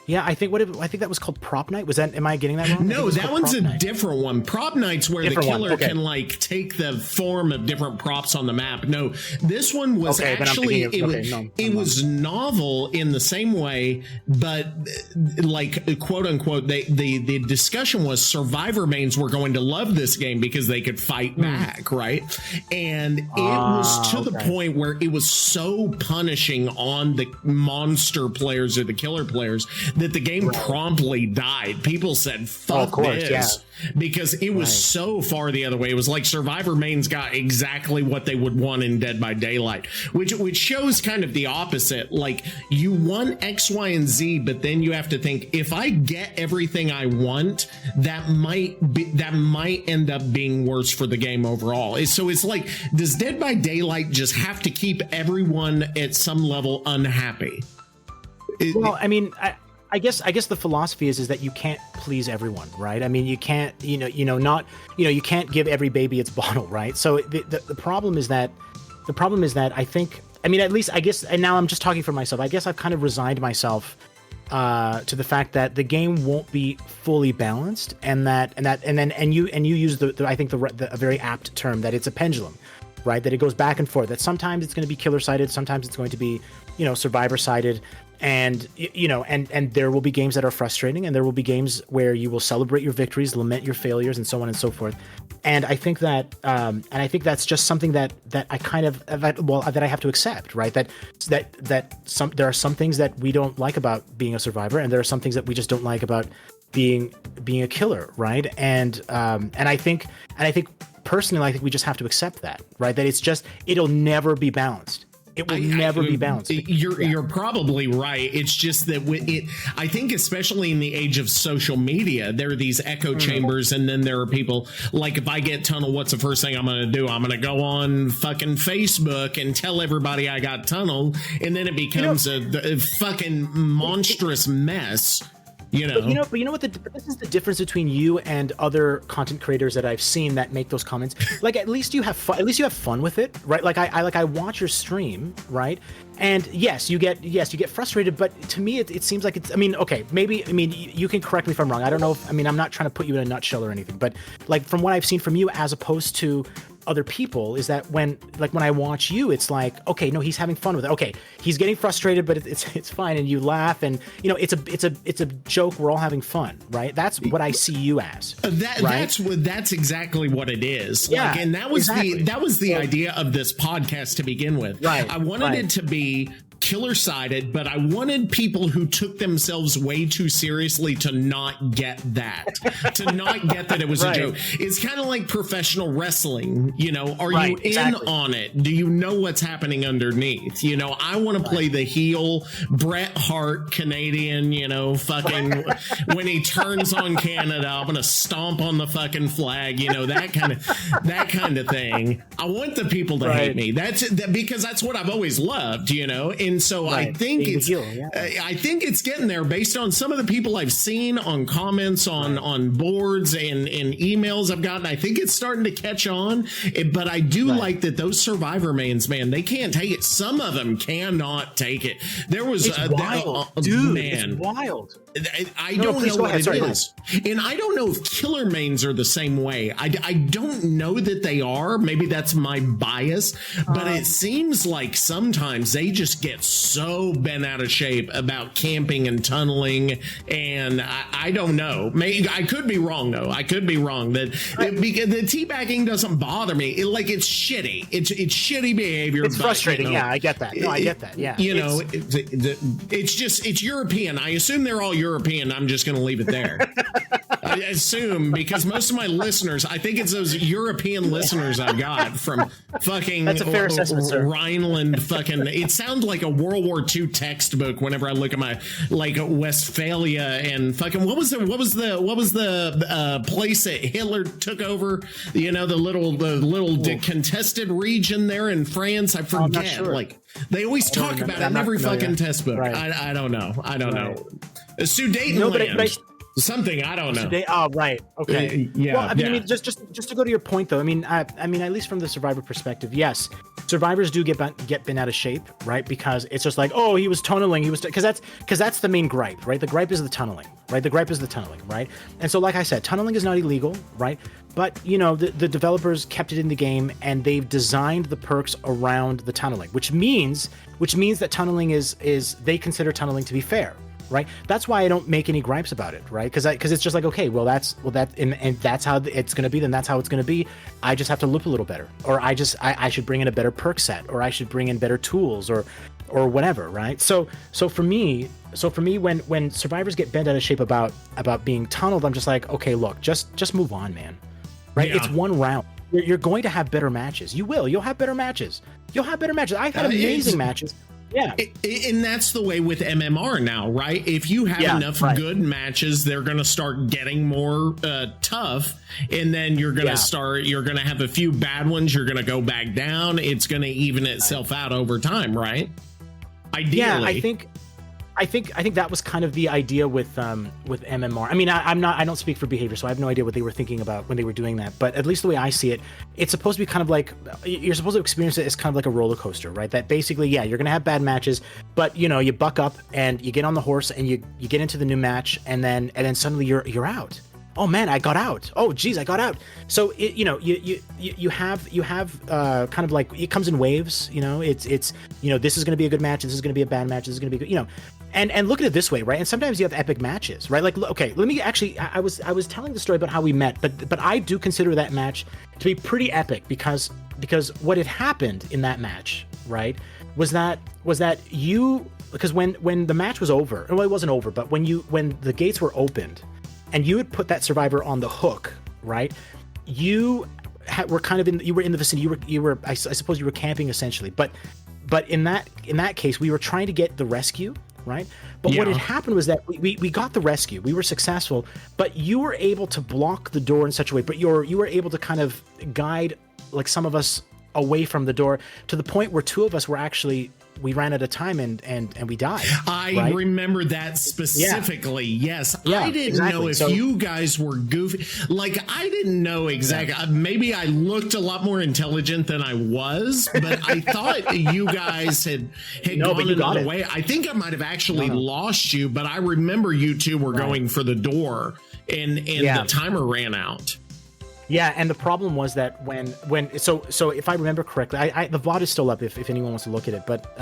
Yeah, I think that was called Prop Night. Was that? Am I getting that wrong?
No, that one's a different one. Prop Night's where the killer can like take the form of different props on the map. No, this one was actually it was novel in the same way, but like quote unquote, the discussion was survivor mains were going to love this game because they could fight back, right? And it was to the point where it was so punishing on the monster players or the killer players that the game promptly died. People said, fuck this, because it was so far the other way. It was like survivor mains got exactly what they would want in Dead by Daylight, which shows kind of the opposite. Like, you want X, Y, and Z, but then you have to think, if I get everything I want, that might end up being worse for the game overall. So it's like, does Dead by Daylight just have to keep everyone at some level unhappy?
Well, I mean, I guess the philosophy is that you can't please everyone, right? I mean, you can't, you can't give every baby its bottle, right? So the problem is that I think, I mean, at least I guess, and now I'm just talking for myself. I guess I've kind of resigned myself to the fact that the game won't be fully balanced, and you use I think a very apt term, that it's a pendulum, right? That it goes back and forth. That sometimes it's going to be killer sided, sometimes it's going to be, survivor sided. And and there will be games that are frustrating, and there will be games where you will celebrate your victories, lament your failures, and so on and so forth. And I think that that's just something that I kind of that I have to accept, right? That there are some things that we don't like about being a survivor, and there are some things that we just don't like about being a killer, right? And I think personally, I think we just have to accept that, right? That it'll never be balanced. It will never be balanced.
You're probably right. It's just that I think, especially in the age of social media, there are these echo chambers, and then there are people like, if I get tunnel, what's the first thing I'm going to do? I'm going to go on fucking Facebook and tell everybody I got tunnel, and then it becomes a fucking monstrous mess. But you know what? This is the difference between you and other content creators that I've seen that make those comments. Like, at least you have fun. At least you have fun with it, right? Like I watch your stream, right? And yes, you get frustrated, but to me, it seems like it's. I mean, okay, maybe. I mean, you can correct me if I'm wrong. I don't know. I'm not trying to put you in a nutshell or anything, but like from what I've seen from you, as opposed to
other people is that when I watch you, it's like, okay, no, he's having fun with it. Okay, he's getting frustrated, but it's fine, and you laugh, and you know, it's a joke. We're all having fun, right? That's what I see you as.
That's exactly what it is.
Yeah,
like, and that was the idea of this podcast to begin with.
Right.
I wanted it to be killer-sided, but I wanted people who took themselves way too seriously to not get that, to not get that it was a joke. It's kind of like professional wrestling, you know, are you in on it? Do you know what's happening underneath? You know, I want to play the heel Bret Hart Canadian, you know, fucking when he turns on Canada, I'm going to stomp on the fucking flag, you know, that kind of thing. I want the people to hate me. Because that's what I've always loved, you know. And so I think I think it's getting there based on some of the people I've seen on comments on boards and emails I've gotten. I think it's starting to catch on, but I do like that those Survivor mains, man, they can't take it. Some of them cannot take it. There was
wild, dude. Man, it's wild.
I don't know what it is. And I don't know if killer mains are the same way. I don't know that they are. Maybe that's my bias, but it seems like sometimes they just get so bent out of shape about camping and tunneling, and I don't know. Maybe I could be wrong though. I could be wrong because the teabagging doesn't bother me. It's shitty. It's shitty behavior.
It's frustrating. You know, yeah, I get that. No, I get that. Yeah,
you know, it's European. I assume they're all European. I'm just going to leave it there. I assume, because most of my listeners, I think it's those European listeners I got from fucking
That's a fair assessment, sir.
Rhineland. Fucking, it sounds like a World War II textbook whenever I look at my Westphalia and fucking what was the place that Hitler took over? You know, the little contested region there in France. I forget. I'm not sure. Like they always talk about it in every fucking textbook. Right. I don't know. Sudetenland. Something I don't know.
Oh, right. Okay.
Yeah.
Well, I mean, just to go to your point, though. I mean, at least from the Survivor perspective, yes, survivors do get bent out of shape, right? Because it's just like, oh, he was tunneling. Because that's the main gripe, right? The gripe is the tunneling, right? The gripe is the tunneling, right? And so, like I said, tunneling is not illegal, right? But you know, the developers kept it in the game, and they've designed the perks around the tunneling, which means that tunneling is they consider tunneling to be fair. Right. That's why I don't make any gripes about it. Right. Because it's just like, OK, and that's how it's going to be. Then that's how it's going to be. I just have to loop a little better, or I should bring in a better perk set, or I should bring in better tools, or whatever. Right. So for me, when survivors get bent out of shape about being tunneled, I'm just like, OK, look, just move on, man. Right. Yeah. It's one round. You're going to have better matches. You'll have better matches. I've had amazing matches. Yeah.
And that's the way with MMR now, right? If you have enough good matches, they're going to start getting more tough. And then you're going to have a few bad ones. You're going to go back down. It's going to even itself out over time, right? Ideally.
Yeah, I think that was kind of the idea with MMR. I mean, I don't speak for behavior, so I have no idea what they were thinking about when they were doing that. But at least the way I see it, it's supposed to be kind of like, you're supposed to experience it as kind of like a roller coaster, right? That basically, yeah, you're gonna have bad matches, but you know, you buck up and you get on the horse and you get into the new match, and then suddenly you're out. Oh man, I got out. Oh geez, I got out. So you have kind of like, it comes in waves. You know, it's you know, this is going to be a good match. This is going to be a bad match. This is going to be good. You know, and look at it this way, right? And sometimes you have epic matches, right? Like, okay, let me actually. I was telling the story about how we met, but I do consider that match to be pretty epic because what had happened in that match, right, was that you, because when the match was over, well, it wasn't over, but when the gates were opened, and you had put that survivor on the hook, right? You were kind of you were in the vicinity. You were I suppose you were camping essentially, but in that case, we were trying to get the rescue, right? But what had happened was that we got the rescue. We were successful, but you were able to block the door in such a way. But you were able to kind of guide, like, some of us away from the door, to the point where two of us were actually, we ran out of time and we died.
I remember that specifically. Yeah. Yes. Yeah, I didn't know if you guys were goofy. Like, I didn't know exactly. Yeah. Maybe I looked a lot more intelligent than I was, but I thought you guys had gone another way. I think I might have actually lost you, but I remember you two were going for the door and the timer ran out.
Yeah, and the problem was that so if I remember correctly, the VOD is still up if anyone wants to look at it. But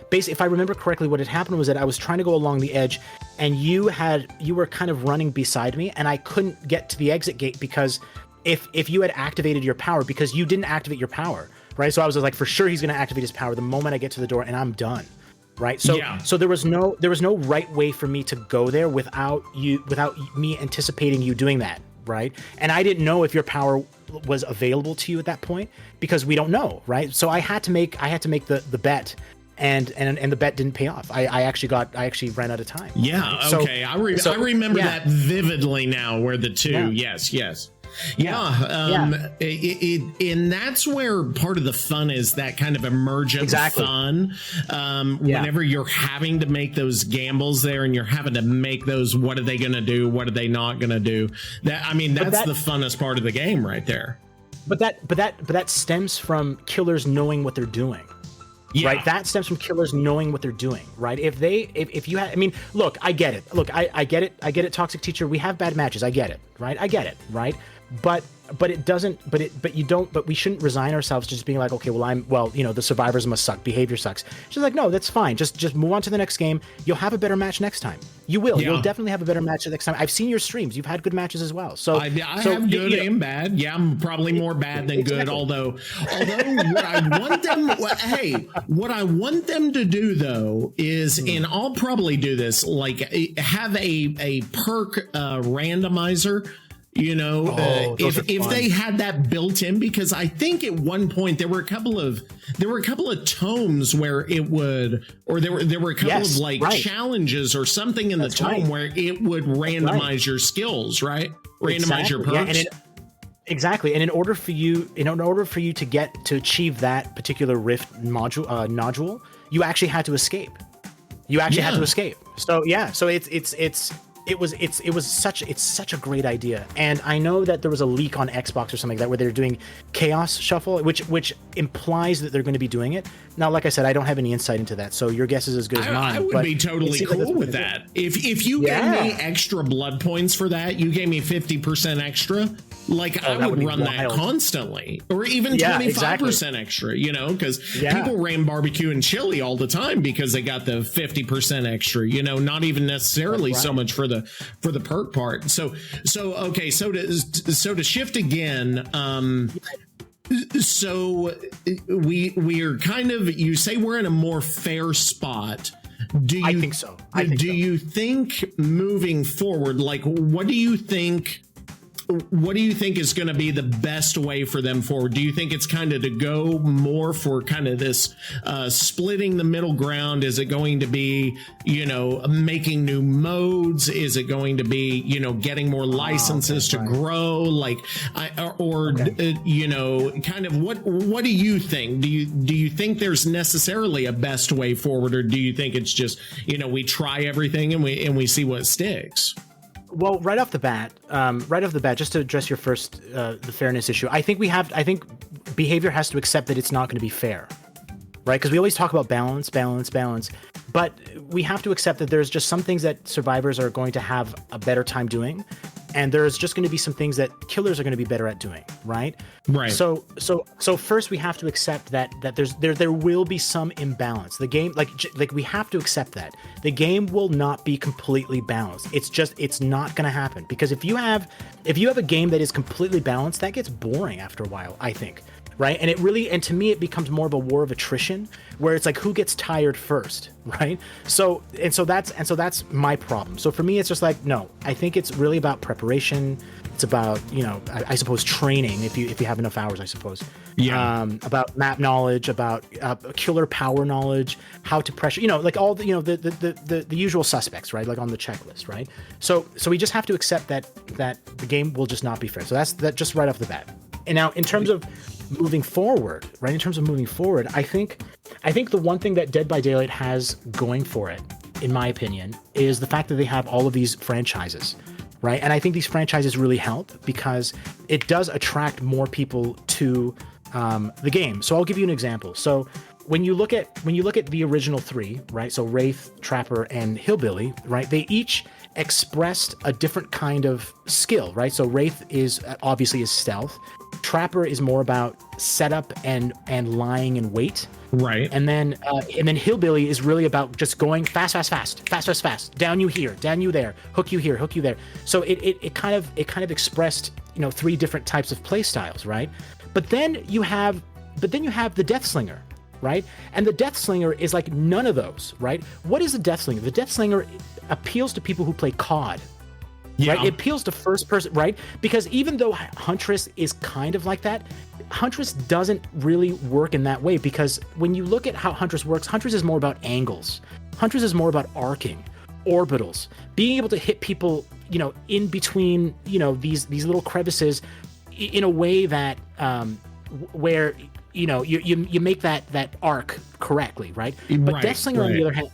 basically, if I remember correctly, what had happened was that I was trying to go along the edge, and you were kind of running beside me, and I couldn't get to the exit gate because if you had activated your power, because you didn't activate your power, right? So I was like, for sure he's going to activate his power the moment I get to the door, and I'm done. Right. So so there was no right way for me to go there without me anticipating you doing that. Right. And I didn't know if your power was available to you at that point because we don't know. Right. So I had to make the bet. And the bet didn't pay off. I actually ran out of time.
Yeah.
Right?
Okay. I remember that vividly now. Where the two. Yes. And that's where part of the fun is, that kind of emergent fun. Whenever you're having to make those gambles there, and you're having to make those, what are they going to do? What are they not going to do? That's the funnest part of the game right there. But
that stems from killers knowing what they're doing. Yeah. Right. That stems from killers knowing what they're doing. Right. If you had, look, I get it. Look, I get it. I get it. Toxic Teacher. We have bad matches. I get it. Right. I get it. Right. But it doesn't, but we shouldn't resign ourselves to just being like, okay, the survivors must suck. Behavior sucks. She's like, no, that's fine. Just move on to the next game. You'll have a better match next time. You will. Yeah. You'll definitely have a better match next time. I've seen your streams. You've had good matches as them to do, though, is, and I'll probably do this, like have a perk randomizer.
If they had that built in, because I think at one point there were a couple of tomes where it would, or there were a couple of challenges or something in the tome where it would randomize your skills, right? Randomize your perks.
Exactly. And in order for you to achieve that particular rift nodule, you actually had to escape. So it's such a great idea. And I know that there was a leak on Xbox or something like that where they're doing Chaos Shuffle, which implies that they're going to be doing it. Now, like I said, I don't have any insight into that, so your guess is as good as mine.
I would be totally cool with that. If you gave me extra blood points for that, you gave me 50% extra, I would run that constantly, or even 25% extra, because people ran barbecue and chili all the time because they got the 50% extra, not even necessarily so much for the perk part. So to shift again, so we are kind of, you say we're in a more fair spot.
I think so.
Do you think moving forward, what do you think is going to be the best way for them forward? Do you think it's kind of to go more for kind of this splitting the middle ground? Is it going to be, making new modes? Is it going to be, getting more licenses to grow? Kind of what do you think? Do you think there's necessarily a best way forward, or do you think it's just, we try everything and we see what sticks?
Well, right off the bat, just to address your first, the fairness issue, I think behavior has to accept that it's not going to be fair, right? Because we always talk about balance, but we have to accept that there's just some things that survivors are going to have a better time doing, and there's just going to be some things that killers are going to be better at doing, right?
Right.
So first we have to accept that there will be some imbalance. The game, like we have to accept that the game will not be completely balanced. It's not going to happen, because if you have a game that is completely balanced, that gets boring after a while, I think. Right. And to me, it becomes more of a war of attrition, where it's like, who gets tired first. Right. So that's my problem. So for me, it's just like, no, I think it's really about preparation. It's about, I suppose, training, if you have enough hours, I suppose. Yeah. About map knowledge, about killer power knowledge, how to pressure, like all the, the usual suspects, right? Like on the checklist. Right. So we just have to accept that the game will just not be fair. So that's that just right off the bat. And now in terms of moving forward, I think the one thing that Dead by Daylight has going for it, in my opinion, is the fact that they have all of these franchises, right? And I think these franchises really help because it does attract more people to the game. So I'll give you an example. So when you look at the original three, right? So Wraith, Trapper, and Hillbilly, right? They each expressed a different kind of skill, right? So Wraith is obviously is stealth. Trapper is more about setup and lying in wait.
Right.
And then Hillbilly is really about just going fast. Down you here, down you there, hook you here, hook you there. So it kind of expressed, you know, 3 different types of play styles, right? But then you have the Death Slinger, right? And the Death Slinger is like none of those, right? What is the Death Slinger? The Death Slinger appeals to people who play COD.
Yeah.
Right? It appeals to first person, right? Because even though Huntress is kind of like that, Huntress doesn't really work in that way, because when you look at how Huntress works, Huntress is more about angles. Huntress is more about arcing, orbitals, being able to hit people, you know, in between, you know, these little crevices in a way that where you know you make that arc correctly, right? But
Right,
Deathslinger on the other hand,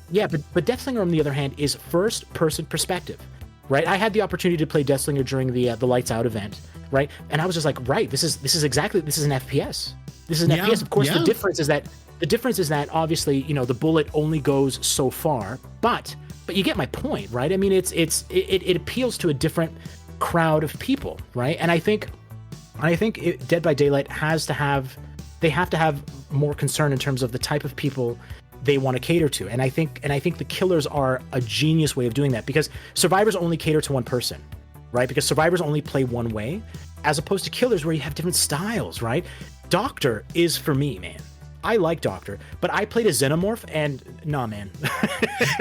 but Deathslinger on the other hand is first person perspective. Right, I had the opportunity to play Deathslinger during the Lights Out event, right? And I was just like, right, this is an FPS. This is an FPS. Of course, the difference is that obviously, you know, the bullet only goes so far, but you get my point, right? I mean, it appeals to a different crowd of people, right? And I think Dead by Daylight have to have more concern in terms of the type of people they want to cater to. And I think the killers are a genius way of doing that, because survivors only cater to one person, right? Because survivors only play one way, as opposed to killers where you have different styles, right? Doctor is for me, man. I like Doctor, but I played a Xenomorph and nah, man.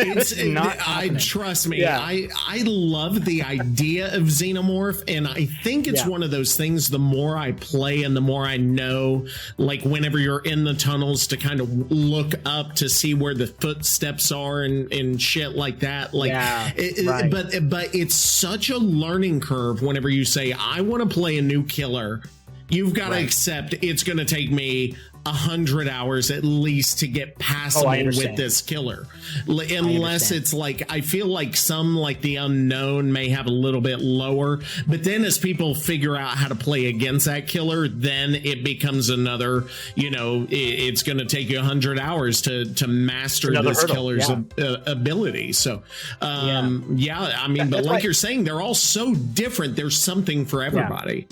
It's not trust me.
Yeah.
I love the idea of Xenomorph, and I think it's one of those things, the more I play and the more I know, like whenever you're in the tunnels, to kind of look up to see where the footsteps are and shit like that. Like
right.
but it's such a learning curve whenever you say, I want to play a new killer. You've got to accept it's going to take me 100 hours at least to get passable with this killer, unless it's like, I feel like some, like the Unknown, may have a little bit lower, but then as people figure out how to play against that killer, then it becomes another, you know, it's going to take you 100 hours to master this killer's ability. So I mean, but like you're saying, they're all so different. There's something for everybody.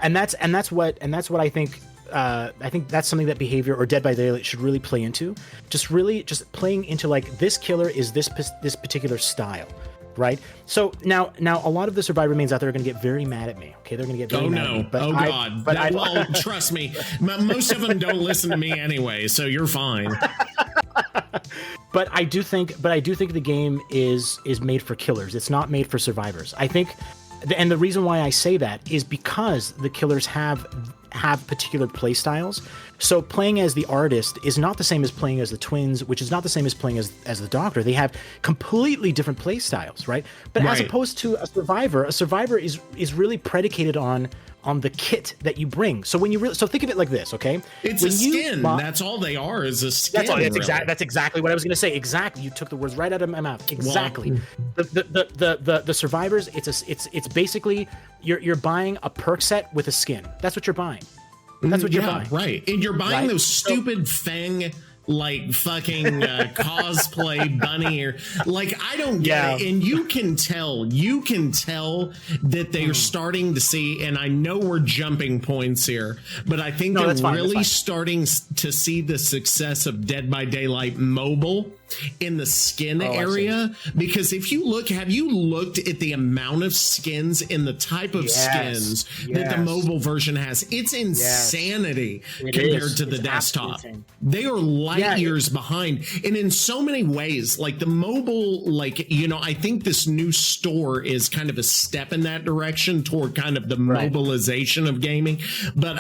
And that's what I think. I think that's something that Behavior or Dead by Daylight should really play into. Just playing into, like, this killer is this particular style, right? So now a lot of the Survivor mains out there are going to get very mad at me. Okay, they're going to get very mad at me. But
God! But trust me, most of them don't listen to me anyway, so you're fine.
But I do think the game is made for killers. It's not made for survivors. I think. And the reason why I say that is because the killers have particular play styles. So playing as the artist is not the same as playing as the twins, which is not the same as playing as the doctor. They have completely different play styles, right? But as opposed to a survivor is really predicated on the kit that you bring. So when you so think of it like this, okay?
It's a skin. That's all they are, is a skin.
That's exactly what I was going to say. Exactly. You took the words right out of my mouth. Exactly. Well, the survivors, it's basically you're buying a perk set with a skin. That's what you're buying. That's what you're buying. Right.
And you're buying those stupid Feng, like, fucking cosplay bunny, or like, I don't get it. And you can tell that they're starting to see, and I know we're jumping points here, but I think they're really starting to see the success of Dead by Daylight mobile in the skin area. Because if you look, have you looked at the amount of skins and the type of skins that the mobile version has? It's insanity compared to the desktop. They are light years behind, and in so many ways, like the mobile, like, you know, I think this new store is kind of a step in that direction toward kind of the mobilization of gaming. But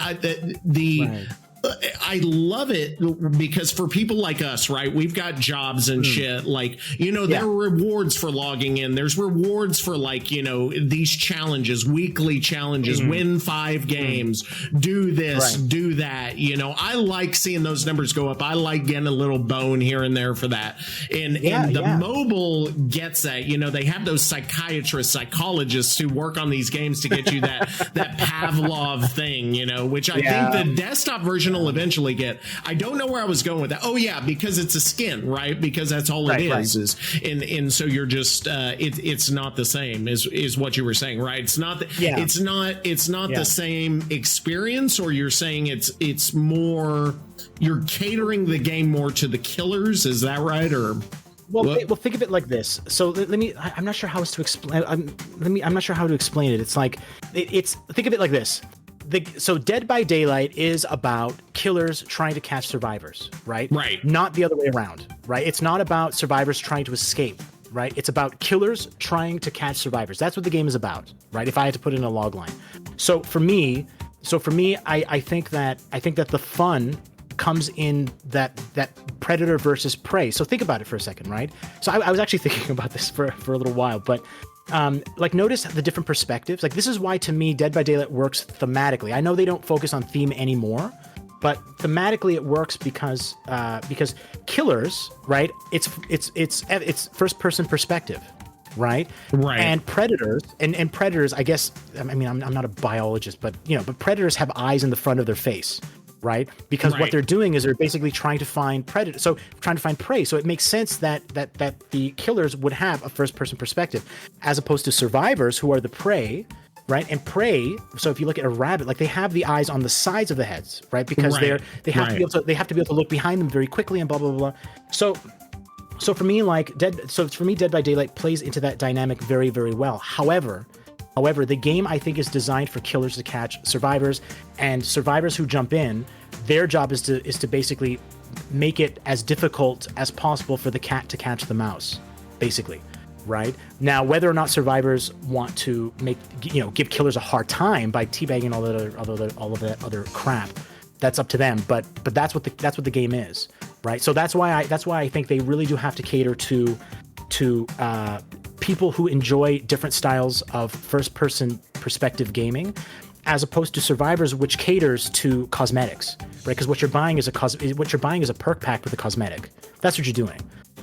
I love it because for people like us, right, we've got jobs and shit, like, you know, there are rewards for logging in. There's rewards for, like, you know, these challenges, weekly challenges, win 5 games, do this, do that. You know, I like seeing those numbers go up. I like getting a little bone here and there for that. And the mobile gets that. You know, they have those psychiatrists, psychologists who work on these games to get you that Pavlov thing, you know, which I think the desktop version version will eventually get. I don't know where I was going with that. Oh yeah, because it's a skin, right? Because that's all it is. And so you're just it's not the same is what you were saying, right? It's not it's not the same experience, or you're saying it's more, you're catering the game more to the killers, is that right? Or
well, think of it like this. So let me. I'm not sure how to explain. I'm not sure how to explain it. It's like it's. Think of it like this. So Dead by Daylight is about killers trying to catch survivors, right?
Right.
Not the other way around, right? It's not about survivors trying to escape, right? It's about killers trying to catch survivors. That's what the game is about, right? If I had to put it in a log line. So for me, I think that the fun comes in that predator versus prey. So think about it for a second, right? So I was actually thinking about this for a little while, but like notice the different perspectives. Like this is why to me Dead by Daylight works thematically. I know they don't focus on theme anymore, but thematically it works because killers, right? It's first person perspective, right?
Right.
And predators and predators, I guess. I mean, I'm not a biologist, but but predators have eyes in the front of their face. Right, because what they're doing is they're basically trying to find predators, so trying to find prey. So it makes sense that the killers would have a first-person perspective, as opposed to survivors who are the prey, right? And prey. So if you look at a rabbit, like they have the eyes on the sides of the heads, right? Because they have to be able to look behind them very quickly and blah blah blah. So for me, Dead by Daylight plays into that dynamic very very well. However, the game, I think, is designed for killers to catch survivors, and survivors who jump in, their job is to basically make it as difficult as possible for the cat to catch the mouse, basically, right? Now, whether or not survivors want to give killers a hard time by teabagging all of that other crap, that's up to them. But that's what the game is, right? So that's why I think they really do have to cater to people who enjoy different styles of first-person perspective gaming, as opposed to survivors, which caters to cosmetics, right? Because what you're buying is a perk pack with a cosmetic. That's what you're doing,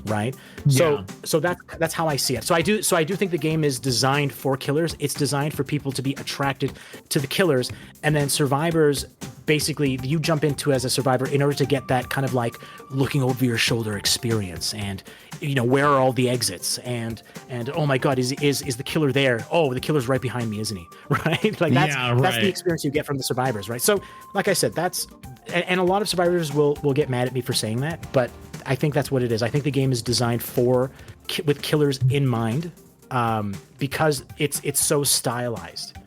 right?
Yeah.
So that's how I see it. So I do think the game is designed for killers. It's designed for people to be attracted to the killers, and then survivors. Basically, you jump into as a survivor in order to get that kind of like looking over your shoulder experience, and where are all the exits, and oh my god, is the killer there? Oh, the killer's right behind me, isn't he? Right? Like that's the experience you get from the survivors, right? So, like I said, and a lot of survivors will get mad at me for saying that, but I think that's what it is. I think the game is designed with killers in mind, because it's so stylized.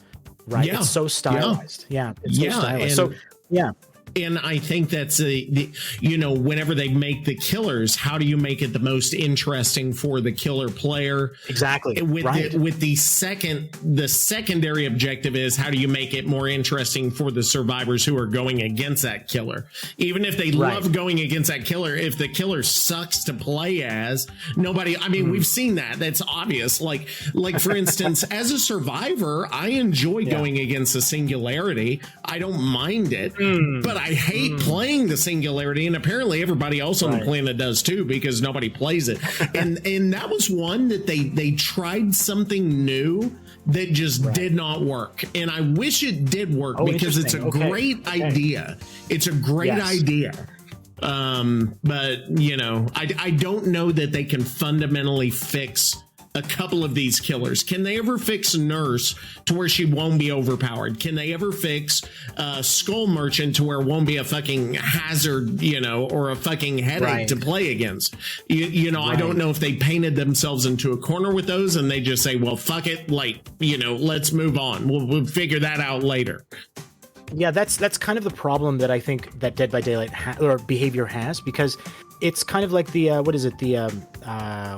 Right, it's so stylized. Yeah, it's so stylized.
And I think that's whenever they make the killers, how do you make it the most interesting for the killer player?
Exactly.
With the secondary objective is how do you make it more interesting for the survivors who are going against that killer? Even if they love going against that killer, if the killer sucks to play as, nobody. I mean, we've seen that. That's obvious. Like for instance, as a survivor, I enjoy going against the singularity. I don't mind it, but I hate playing the singularity, and apparently everybody else on the planet does too, because nobody plays it. And that was one that they tried something new that just did not work. And I wish it did work, because it's a great idea. It's a great idea. But I don't know that they can fundamentally fix a couple of these killers. Can they ever fix Nurse to where she won't be overpowered? Can they ever fix Skull Merchant to where it won't be a fucking hazard, or a fucking headache to play against? I don't know if they painted themselves into a corner with those and they just say, well, fuck it, let's move on. We'll figure that out later.
Yeah, that's kind of the problem that I think that Dead by Daylight or behavior has, because it's kind of like the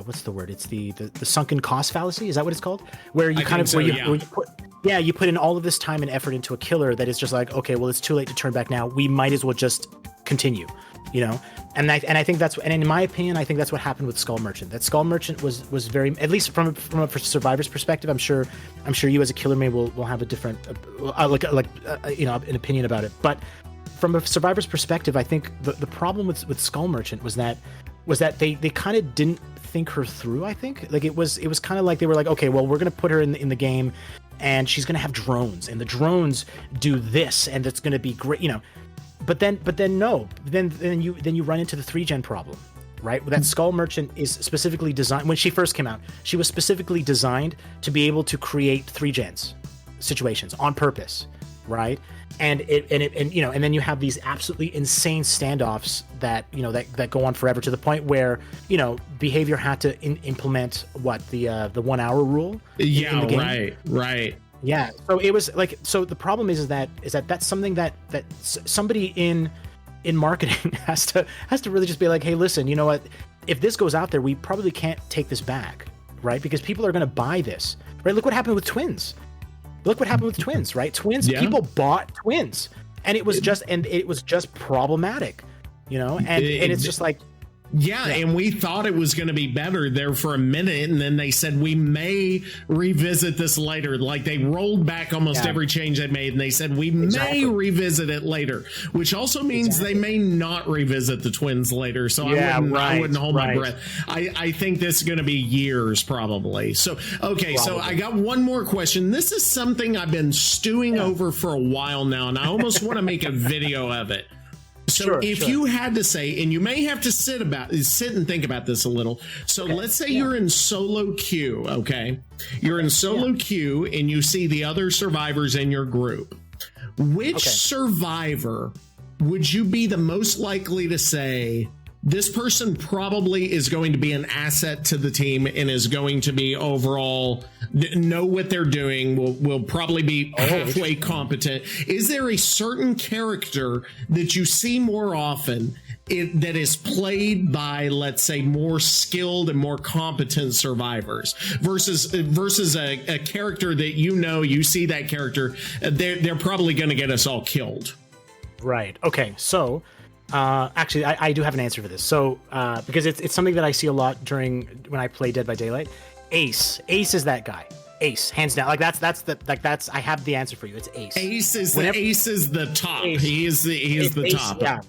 what's the word? It's the sunken cost fallacy. Is that what it's called? Where you you put in all of this time and effort into a killer that is just like, okay, well, it's too late to turn back now. We might as well just continue, And I think in my opinion, I think that's what happened with Skull Merchant. That Skull Merchant was very, at least from a survivor's perspective. I'm sure you as a killer may will have a different an opinion about it. But from a survivor's perspective, I think the problem with Skull Merchant was that they kind of didn't think her through. I think it was kind of like they were like, okay, well, we're gonna put her in the game, and she's gonna have drones, and the drones do this, and it's gonna be great, but then no, then you run into the 3-gen problem, right? That Skull Merchant is specifically designed, when she first came out, she was specifically designed to be able to create 3-gens situations on purpose, right? And then you have these absolutely insane standoffs that that go on forever, to the point where behavior had to implement the 1 hour rule.
Yeah,
in the game.
right.
Yeah, so it was like, so the problem is that that's something that somebody in marketing has to really just be like, hey, listen, you know what? If this goes out there, we probably can't take this back, right? Because people are going to buy this, right? Look what happened with Twins. Right? Twins, yeah. People bought Twins, and it was just problematic, and it's just like.
Yeah, and we thought it was going to be better there for a minute, and then they said we may revisit this later. Like, they rolled back almost every change they made, and they said we may revisit it later, which also means they may not revisit the Twins later. So I wouldn't hold my breath. I think this is going to be years probably. So, okay, so I got one more question. This is something I've been stewing over for a while now, and I almost want to make a video of it. So if you had to say, and you may have to sit and think about this a little. So let's say you're in solo queue, okay? You're in solo queue and you see the other survivors in your group. Which survivor would you be the most likely to say, this person probably is going to be an asset to the team and is going to be overall know what they're doing, will probably be halfway competent? Is there a certain character that you see more often that is played by, let's say, more skilled and more competent survivors versus a character that you see that character, they're probably going to get us all killed? Right.
Okay. So actually, I do have an answer for this. So because it's something that I see a lot when I play Dead by Daylight. Ace is that guy. Ace, hands down. Like that's I have the answer for you. It's Ace.
Ace is the top. Ace. He is the
Ace,
top.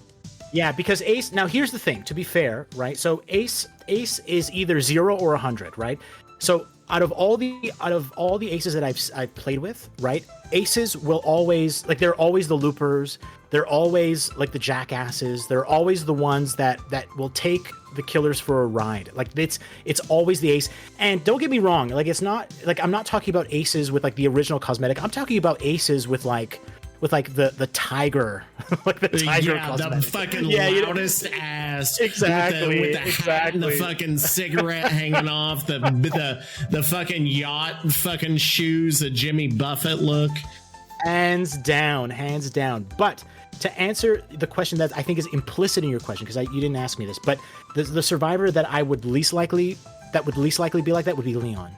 Yeah, because Ace. Now here's the thing. To be fair, right? So Ace is either 0 or 100, right? So out of all the aces that I've played with, right? Aces will always, they're always the loopers. They're always like the jackasses. They're always the ones that will take the killers for a ride. Like it's always the ace. And don't get me wrong, like it's not like, I'm not talking about aces with like the original cosmetic. I'm talking about aces with the tiger, like the tiger cosmetic.
The fucking loudest ass,
exactly,
with the hat and the fucking cigarette hanging off, the fucking yacht, fucking shoes, a Jimmy Buffett look.
Hands down. But to answer the question that I think is implicit in your question, because you didn't ask me this, but the survivor that would least likely be like that would be Leon.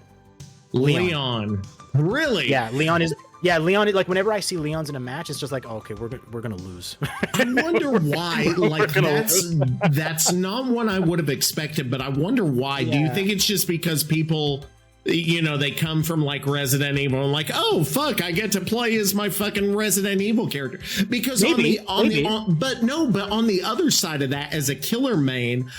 Leon. Really?
Yeah, Leon is. Yeah, Leon, like whenever I see Leon's in a match, it's just like, oh, okay, we're gonna lose.
I wonder why. Like that's not what I would have expected, but I wonder why. Yeah. Do you think it's just because people, they come from like Resident Evil and like, oh fuck, I get to play as my fucking Resident Evil character? Because
maybe.
But on the other side of that, as a killer main,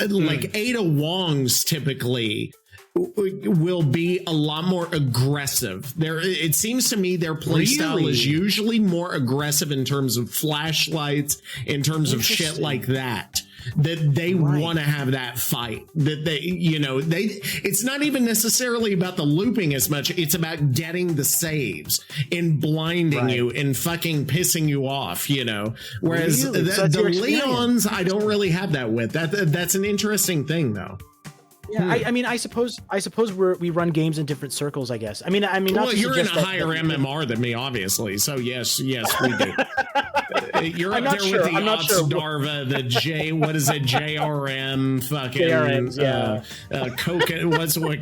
like Ada Wong's typically will be a lot more aggressive. It seems to me their playstyle is usually more aggressive in terms of flashlights, in terms of shit like that. That they want to have that fight. That it's not even necessarily about the looping as much. It's about getting the saves and blinding you and fucking pissing you off. Whereas the Leons, I don't really have that with. That's an interesting thing, though.
Yeah, I mean, I suppose we run games in different circles, I guess. I mean,
well, you're in a higher MMR than me, obviously. So yes, we do. You're up there with the Ops Darva, the what is it, JRM, fucking
JRMs,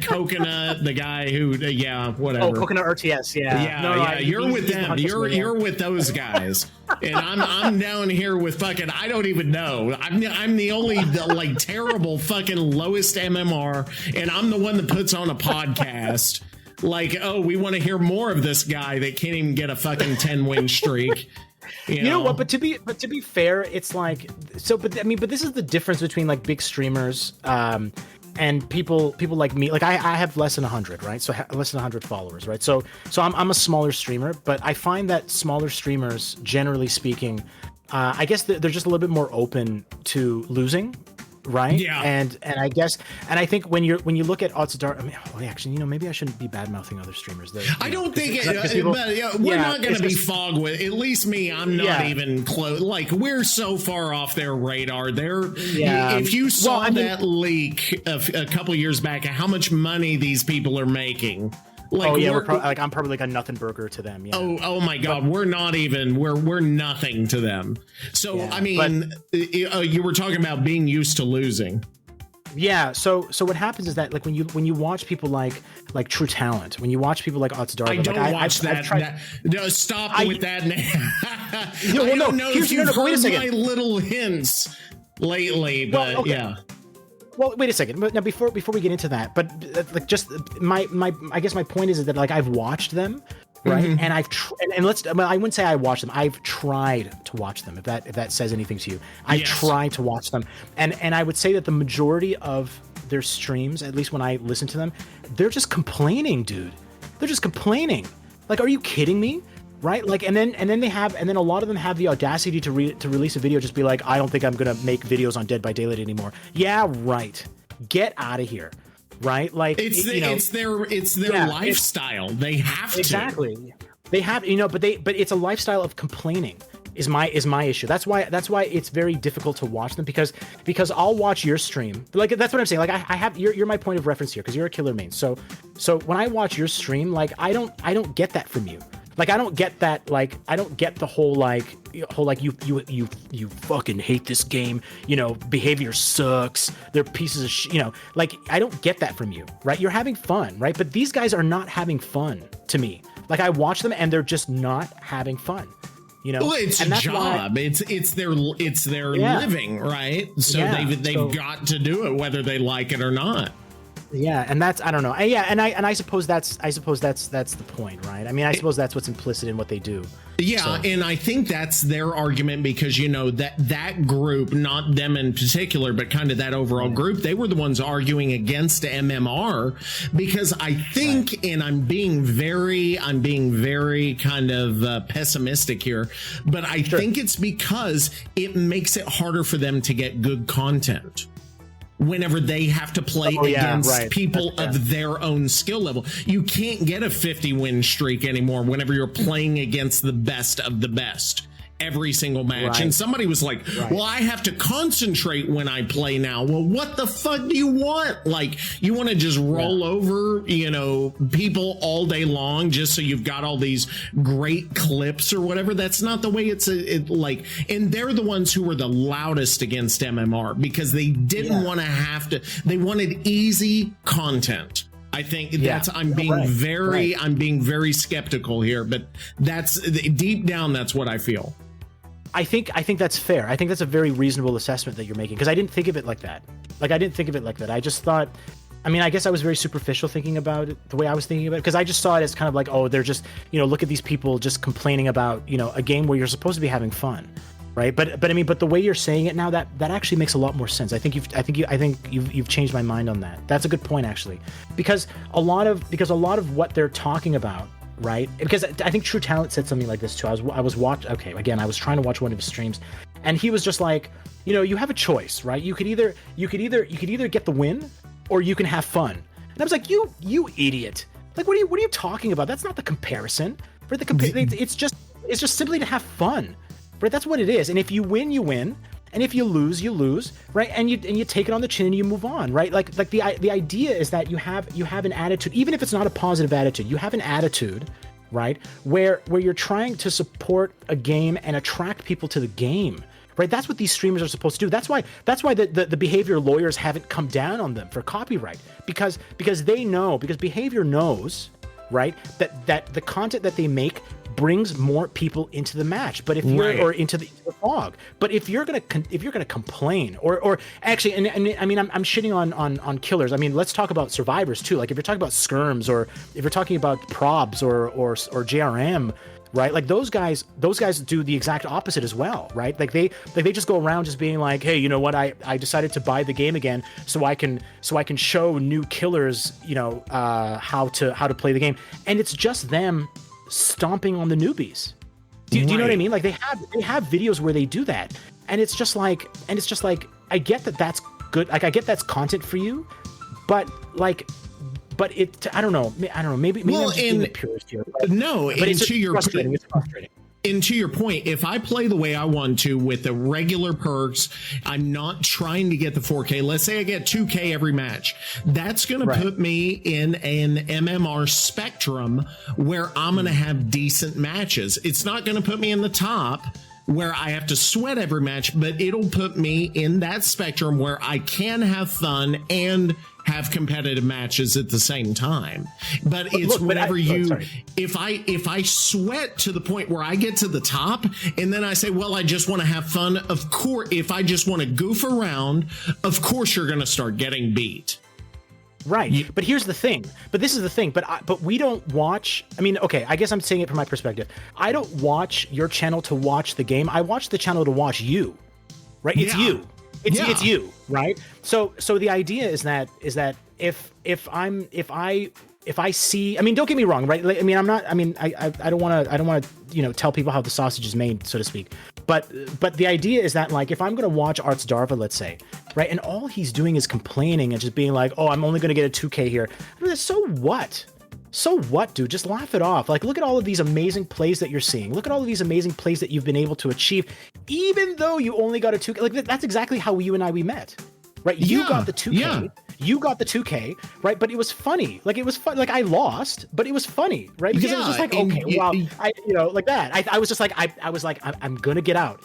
Coconut, the guy who, whatever.
Oh, Coconut RTS,
yeah. You're with them. You're with those guys, and I'm down here with fucking, I don't even know. I'm the only like terrible fucking lowest MMR, and I'm the one that puts on a podcast. Like, oh, we want to hear more of this guy that can't even get a fucking 10-win streak. You know
what? But to be fair, it's like but this is the difference between like big streamers and people like me. Like I have less than 100, right? So less than 100 followers, right? So I'm a smaller streamer, but I find that smaller streamers, generally speaking, I guess they're just a little bit more open to losing, right?
Yeah.
And I think when you look at odds dark, I mean, well, actually, maybe I shouldn't be bad mouthing other streamers.
I don't think
we're
not going to be fogged with. At least me, I'm not even close. Like, we're so far off their radar. If you saw that leak a couple years back, how much money these people are making. Like,
I'm probably like a nothing burger to them. Yeah.
Oh my God, we're not even. We're nothing to them. So I mean, you were talking about being used to losing.
Yeah. So what happens is that like when you watch people like True Talent, when you watch people like Odds Dark,
I don't watch that. No, stop with that. I don't know if you've heard my little hints lately, but yeah.
Well, wait a second. Now, before we get into that, but like, just my I guess my point is that like I've watched them, right? Mm-hmm. And I wouldn't say I watched them. I've tried to watch them. If that says anything to you, I tried to watch them, and I would say that the majority of their streams, at least when I listen to them, they're just complaining, dude. They're just complaining. Like, are you kidding me? Right, like, and then a lot of them have the audacity to release a video, just be like, I don't think I'm gonna make videos on Dead by Daylight anymore. Yeah, right. Get out of here. Right, like it's their lifestyle. They have to. Exactly. They have, but it's a lifestyle of complaining. Is my issue. That's why it's very difficult to watch them because I'll watch your stream. Like, that's what I'm saying. Like, I have you're my point of reference here because you're a killer main. So when I watch your stream, like I don't get that from you. Like, I don't get that. Like, I don't get the whole you fucking hate this game. Behavior sucks. They're pieces of like, I don't get that from you, right? You're having fun, right? But these guys are not having fun to me. Like, I watch them and they're just not having fun.
Well, it's a job. It's their living, right? So they've got to do it whether they like it or not.
Yeah, and that's, I don't know. Yeah, and I suppose that's the point, right? I mean, I suppose that's what's implicit in what they do.
Yeah, and I think that's their argument because that group, not them in particular, but kind of that overall group, they were the ones arguing against MMR because I think, and I'm being very kind of pessimistic here, but I think it's because it makes it harder for them to get good content whenever they have to play against people of their own skill level. You can't get a 50 win streak anymore whenever you're playing against the best of the best every single match. And somebody was like, well, I have to concentrate when I play now. Well, what the fuck do you want? Like, you want to just roll over, people all day long just so you've got all these great clips or whatever? That's not the way and they're the ones who were the loudest against MMR because they didn't want to have to, they wanted easy content. I think I'm being very skeptical here, but that's deep down, that's what I feel.
I think that's fair. I think that's a very reasonable assessment that you're making because I didn't think of it like that. I just thought, I mean, I guess I was very superficial thinking about it the way I was thinking about it because I just saw it as kind of like, oh, they're just, look at these people just complaining about, a game where you're supposed to be having fun. Right. But I mean, but the way you're saying it now, that actually makes a lot more sense. I think you've changed my mind on that. That's a good point, actually, because a lot of what they're talking about. Right. Because I think True Talent said something like this, too. I was trying to watch one of his streams and he was just like, you have a choice. Right. You could either get the win or you can have fun. And I was like, you idiot. Like, what are you talking about? That's not the comparison. For it's just simply to have fun. Right, that's what it is. And if you win, you win. And if you lose, you lose. Right, and you take it on the chin and you move on. Right, like the idea is that you have an attitude, even if it's not a positive attitude. You have an attitude, right, where you're trying to support a game and attract people to the game. Right, that's what these streamers are supposed to do. That's why the behavior lawyers haven't come down on them for copyright because behavior knows, right, that the content that they make brings more people into the match, but if you're or into the fog. But if you're gonna complain or actually, and I mean, I'm shitting on killers. I mean, let's talk about survivors too. Like if you're talking about skirms or if you're talking about probs or JRM, right? Like those guys do the exact opposite as well, right? Like they just go around just being like, hey, you know what? I decided to buy the game again so I can show new killers, how to play the game, and it's just them stomping on the newbies. Do you know what I
Right.
mean? Like they have videos where they do that, and it's just like I get that that's good. Like I get that's content for you, but I don't know. Maybe
Well,
I'm just being the purist here.
No,
but it's
to your
frustrating. It's frustrating.
And to your point, if I play the way I want to with the regular perks, I'm not trying to get the 4K. Let's say I get 2K every match. That's going to put me in an MMR spectrum where I'm going to have decent matches. It's not going to put me in the top where I have to sweat every match, but it'll put me in that spectrum where I can have fun and have competitive matches at the same time. But it's whenever if I sweat to the point where I get to the top and then I say, well, I just want to have fun. Of course, if I just want to goof around, of course you're going to start getting beat.
Right. But here's the thing. But this is the thing. But we don't watch. I mean, okay, I guess I'm saying it from my perspective. I don't watch your channel to watch the game. I watch the channel to watch you. Right? It's you. It's you, right? So the idea is that if I see, I mean, don't get me wrong, right? Like, I mean, I don't want to tell people how the sausage is made, so to speak. But the idea is that, like, if I'm going to watch Arts Darva, let's say, right, and all he's doing is complaining and just being like, oh, I'm only going to get a 2K here. I mean, so what? So what, dude? Just laugh it off. Like, look at all of these amazing plays that you're seeing. Look at all of these amazing plays that you've been able to achieve, even though you only got a 2K. Like, that's exactly how you and we met, right? You got the 2K. Yeah. You got the 2K, right? But it was funny. Like, it was fun. Like, I lost, but it was funny, right? Because it was just like, okay, well, like that. I was just like, I was like, I'm gonna get out.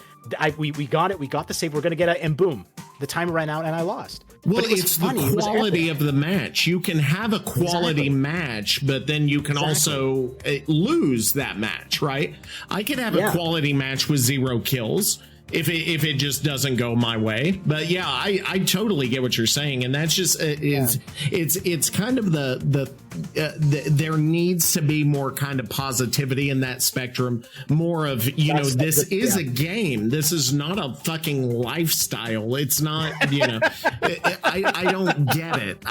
We got it. We got the save. We're gonna get out, and boom, the time ran out, and I lost.
Well, it's funny. The quality of the match. You can have a quality match, but then you can also lose that match, right? I could have a quality match with 0 kills if it just doesn't go my way. But yeah, I totally get what you're saying, and that's just it's kind of the there needs to be more kind of positivity in that spectrum, more of this is a game. This is not a fucking lifestyle. It's not, I don't get it.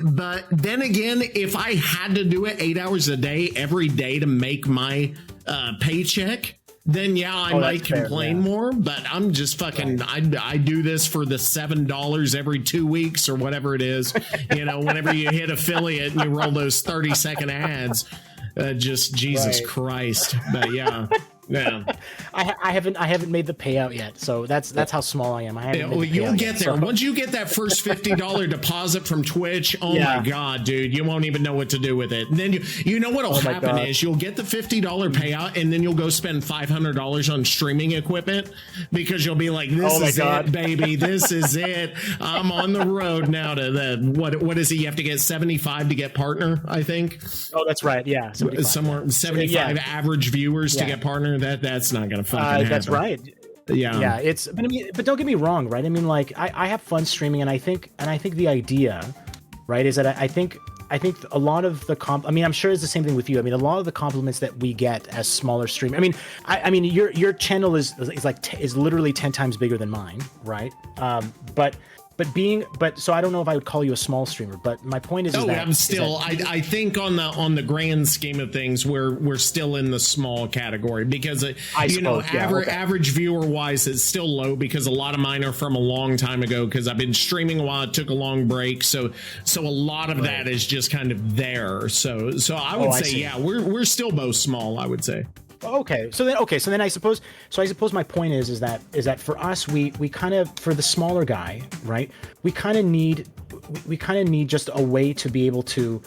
But then again, if I had to do it 8 hours a day every day to make my paycheck, then I might complain more, but I'm just fucking, I do this for the $7 every 2 weeks or whatever it is. Whenever you hit affiliate and you roll those 30-second ads, just Jesus Christ. But yeah.
I haven't made the payout yet, so that's how small I am.
You'll get there. Once you get that first $50 deposit from Twitch, my God, dude, you won't even know what to do with it. And then you know what'll happen is you'll get the $50 payout, and then you'll go spend $500 on streaming equipment because you'll be like, this is it, baby. This is it. I'm on the road now to the what is it? You have to get 75 to get partner, I think.
Oh, that's right. Yeah, 75.
Somewhere 75 average viewers to get partner. That's not gonna fucking happen. That's
right. Yeah. But don't get me wrong, right? I mean, like, I have fun streaming, and I think the idea, right, is that I think a lot of the I'm sure it's the same thing with you. I mean, a lot of the compliments that we get as smaller streamers. I mean, your channel is literally 10 times bigger than mine, right? But so I don't know if I would call you a small streamer, but my point is that
I'm still, I think on the grand scheme of things, we're still in the small category because average viewer wise it's still low because a lot of mine are from a long time ago because I've been streaming a while. It took a long break, so a lot of that is just kind of there. So I would say we're still both small, I would say.
Okay, so then I suppose my point is that for us we kind of, for the smaller guy, right, we kind of need just a way to be able to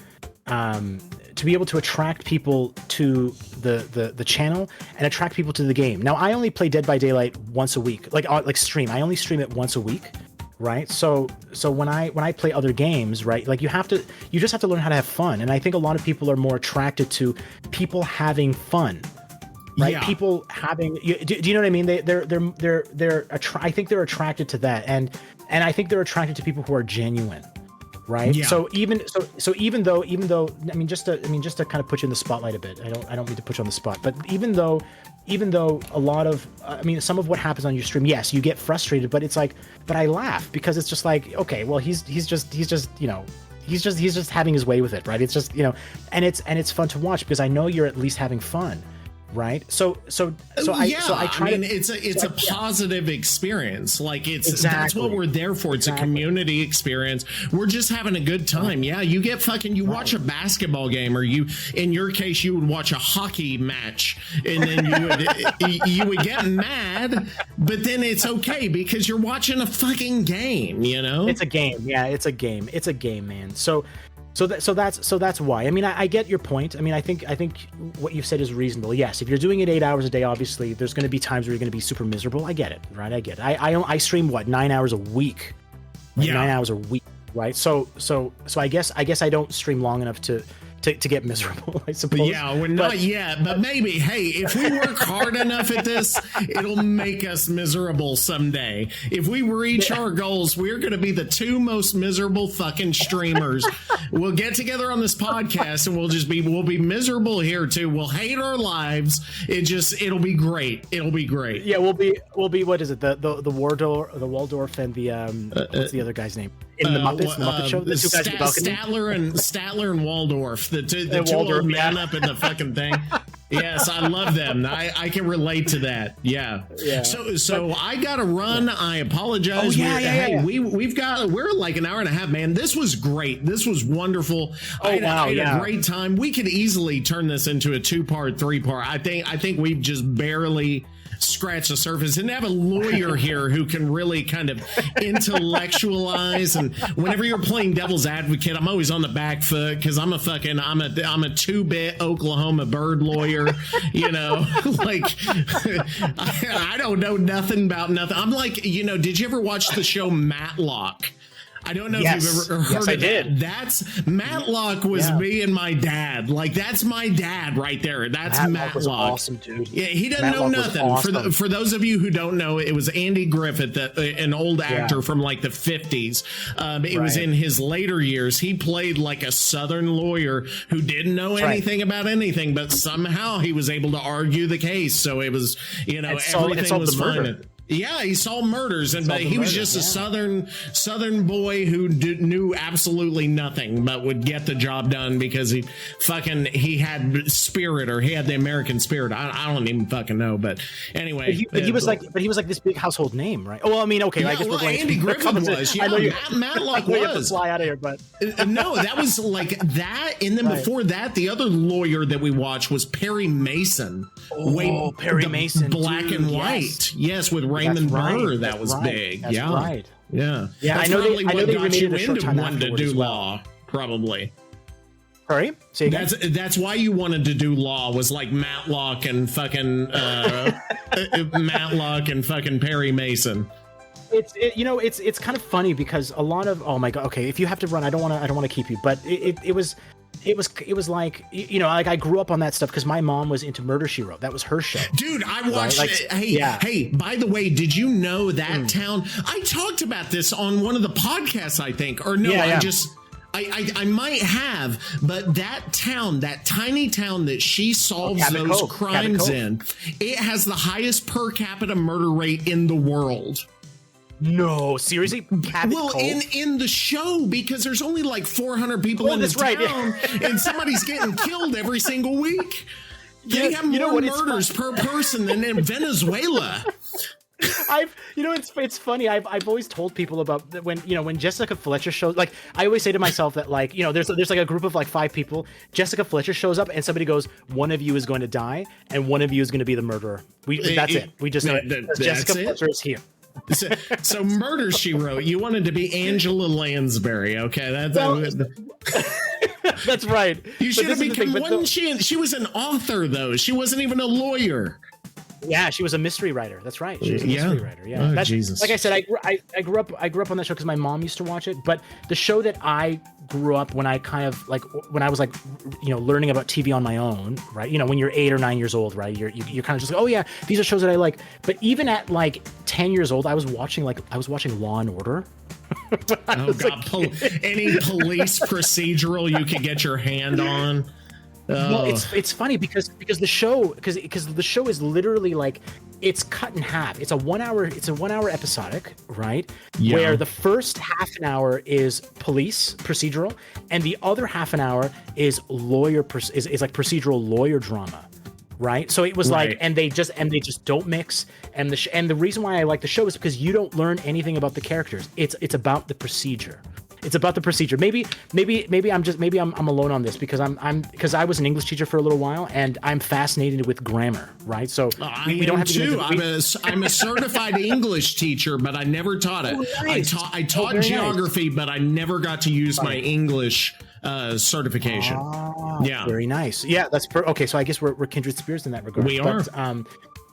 attract people to the channel and attract people to the game. Now, I only play Dead by Daylight once a week, like stream. I only stream it once a week, right? So when I play other games, right, like you just have to learn how to have fun, and I think a lot of people are more attracted to people having fun. Right, people having. Do you know what I mean? I think they're attracted to that, and I think they're attracted to people who are genuine, right? Yeah. So even though, I mean, just to kind of put you in the spotlight a bit. I don't mean to put you on the spot, but even though a lot of, some of what happens on your stream, yes, you get frustrated, but it's like, but I laugh because it's just like, okay, well, he's just having his way with it, right? It's just, and it's fun to watch because I know you're at least having fun. right? So I try.
It's a positive experience. Like that's
Exactly.
what we're there for. It's a community experience. We're just having a good time. Yeah, you get you watch a basketball game, or in your case, you would watch a hockey match, and then you would get mad, but then it's okay because you're watching a fucking game. You know,
it's a game. Yeah, it's a game. It's a game, man. So that's why. I mean, I get your point. I mean, I think what you've said is reasonable. Yes, if you're doing it 8 hours a day, obviously there's going to be times where you're going to be super miserable. I get it, right? I get it. I stream 9 hours a week. Like 9 hours a week, right? So I guess I don't stream long enough to get miserable, I suppose.
Yeah, we're not yet, but maybe. Hey, if we work hard enough at this, it'll make us miserable someday. If we reach our goals, we're going to be the 2 most miserable fucking streamers. We'll get together on this podcast, and we'll be miserable here too. We'll hate our lives. It'll be great. It'll be great.
Yeah, we'll be what is it? The Waldorf and the what's the other guy's name in the Muppets, the Muppet Show? The 2 guys in the balcony. Statler and Waldorf. The two old men up in the fucking thing. Yes, I love them. I can relate to that. Yeah. So I gotta run. I apologize. We're like an hour and a half, man. This was great. This was wonderful. I had a great time. We could easily turn this into a 2-part, 3-part. I think we've just barely scratch the surface, and have a lawyer here who can really kind of intellectualize. And whenever you're playing devil's advocate, I'm always on the back foot because I'm a 2-bit Oklahoma bird lawyer, you know. Like I don't know nothing about nothing. I'm like, did you ever watch the show Matlock? I don't know if you've ever heard of it. Did.
That's Matlock was me and my dad. Like that's my dad right there. That's Matlock.
Was awesome, dude.
Yeah, he doesn't know nothing. Awesome. For those of you who don't know, it was Andy Griffith, an old actor from like the 50s. It was in his later years. He played like a Southern lawyer who didn't know anything about anything, but somehow he was able to argue the case. So it was, everything was fine. Yeah, he solved murders, but he was just a southern boy who knew absolutely nothing, but would get the job done because he had spirit, or he had the American spirit. I don't even fucking know, but anyway.
But he was like this big household name, right? Well, I mean, okay, I guess we're going.
Andy Griffith was. Yeah, Matlock was.
Have to fly out of here, but
no, that was like that, and then before that, the other lawyer that we watched was Perry Mason.
Perry Mason,
black and white. Yes, with Raymond Burr. That was big.
That's right.
Yeah.
I know they remade it a short time
wanted to do law, probably.
Sorry? Say again?
That's why you wanted to do law, was like Matlock and fucking Matlock and fucking Perry Mason.
It's kind of funny because a lot of, oh my god, okay, if you have to run, I don't want to keep you, but it was like, like I grew up on that stuff because my mom was into Murder, She Wrote. That was her show.
Dude, I watched it. Hey, by the way, did you know that town? I talked about this on one of the podcasts, I think. Or no, I might have, but that town, that tiny town that she solves those crimes in, it has the highest per capita murder rate in the world.
No, seriously?
In the show, because there's only like 400 people in the town, and somebody's getting killed every single week. They have more murders per person than in Venezuela.
It's funny. I've always told people about that when Jessica Fletcher shows. Like, I always say to myself that, like, there's like a group of like 5 people. Jessica Fletcher shows up, and somebody goes, "One of you is going to die, and one of you is going to be the murderer." That's it. We just know Jessica Fletcher is here.
So Murder, She Wrote, you wanted to be Angela Lansbury, okay?
That's right.
You should have become. She was an author, though. She wasn't even a lawyer.
Yeah, she was a mystery writer. That's right. She was a mystery writer. Yeah.
Oh, Jesus.
Like I said, I grew up on that show because my mom used to watch it. But the show that I grew up when I was like, learning about TV on my own, right? When you're 8 or 9 years old, right? You're kind of just like, oh yeah, these are shows that I like. But even at like 10 years old, I was watching Law and Order.
Oh god, any police procedural you could get your hand on.
Well, it's funny because the show is literally like, it's cut in half. It's a 1 hour episodic, right? Yeah. Where the first half an hour is police procedural, and the other half an hour is like procedural lawyer drama, right? So it was
Right.
like, and they just don't mix. And the reason why I like the show is because you don't learn anything about the characters. It's about the procedure. It's about the procedure. Maybe I'm alone on this because because I was an English teacher for a little while and I'm fascinated with grammar, right? So we don't have to
too.
get into
I'm a certified English teacher, but I never taught it.
Oh, nice.
I taught
very
geography, but I never got to use my English certification. Yeah,
very nice. Yeah, that's okay. So I guess we're kindred spirits in that regard.
We are.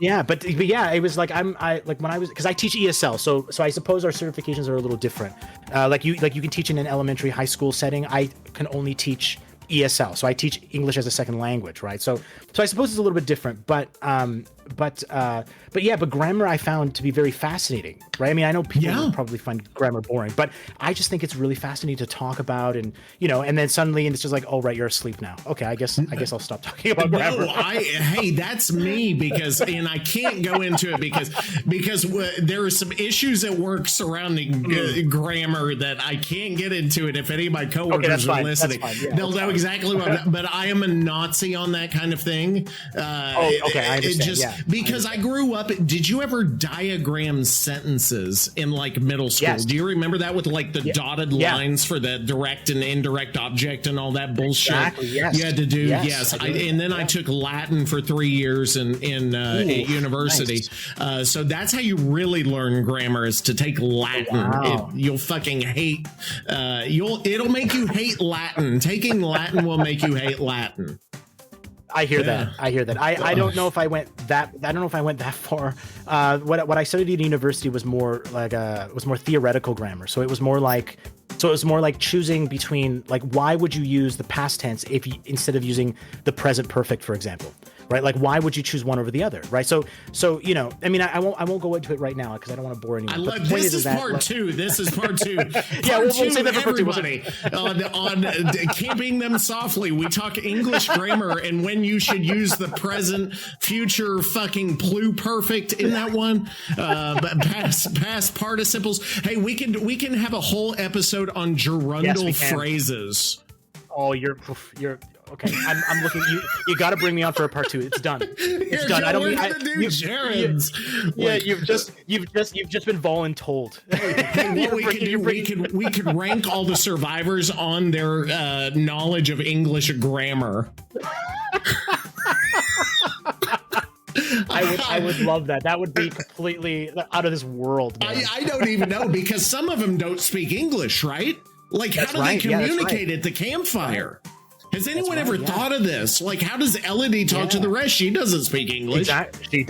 Yeah, but yeah, it was like like when I was, because I teach ESL, so I suppose our certifications are a little different. Like you can teach in an elementary, high school setting. I can only teach ESL, so I teach English as a second language, right? So I suppose it's a little bit different, but grammar I found to be very fascinating, right? I mean, I know people would probably find grammar boring, but I just think it's really fascinating to talk about, and and then suddenly it's just like, oh right, you're asleep now. Okay, I guess I'll stop talking about grammar.
No, hey, that's me and I can't go into it because there are some issues at work surrounding grammar that I can't get into it. If any of my coworkers are listening, they'll know exactly what. But I am a Nazi on that kind of thing.
Okay, I understand.
Because I grew up. Did you ever diagram sentences in like middle school?
Yes.
Do you remember that with like the dotted lines for the direct and indirect object and all that bullshit?
Exactly, yes.
You had to do. Yes, and then I took Latin for 3 years at university. Nice. So that's how you really learn grammar, is to take Latin.
Wow.
You'll fucking hate. It'll make you hate Latin. Taking Latin will make you hate Latin.
I hear that. I don't know if I went that far. What I studied at university was more like more theoretical grammar. So it was more like choosing between, like, why would you use the past tense instead of using the present perfect, for example, right? Like, why would you choose one over the other, right? So I mean, I won't go into it right now because I don't want to bore anyone.
This is part two. This is part two.
Yeah, we'll say that for
everybody. On Camping Them Softly, we talk English grammar and when you should use the present, future, fucking pluperfect in that one. But past participles. Hey, we can have a whole episode on gerundal phrases.
Oh, you're okay. I'm looking. You got to bring me on for a part 2. It's done. It's done. I don't mean
gerunds.
You've just been voluntold.
What we could rank all the survivors on their knowledge of English grammar.
I would love that. That would be completely out of this world.
I don't even know, because some of them don't speak English, right? Like, how do they communicate at the campfire? Has anyone ever thought of this? Like, how does Elodie talk to the rest? She doesn't speak English.
Exactly. She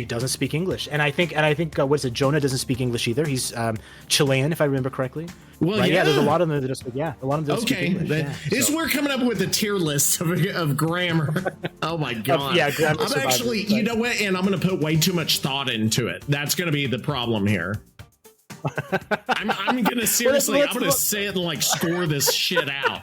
doesn't speak English. And I think what is it? Jonah doesn't speak English either. He's Chilean, if I remember correctly.
Well,
right? There's a lot of them that just a lot of them don't speak English.
We're coming up with a tier list of grammar. Oh my god.
Grammar.
I'm actually, you know what? And I'm going to put way too much thought into it. That's going to be the problem here. I'm going to seriously. I'm going to sit and like score this shit out.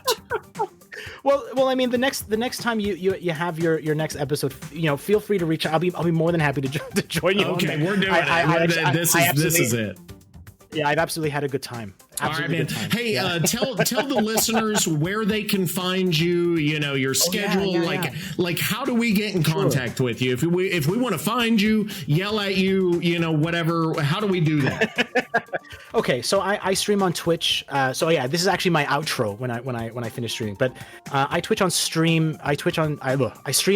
Well, I mean, the next time you have your next episode, feel free to reach out. I'll be more than happy to join you.
Okay, we're doing it. This is it.
Yeah, I've absolutely had a good time. Absolutely
all right, man. Hey, tell the listeners where they can find you. Your schedule. Like how do we get in contact with you? If we want to find you, yell at you, whatever. How do we do that?
Okay, so I stream on Twitch. This is actually my outro when I finish streaming. But I stream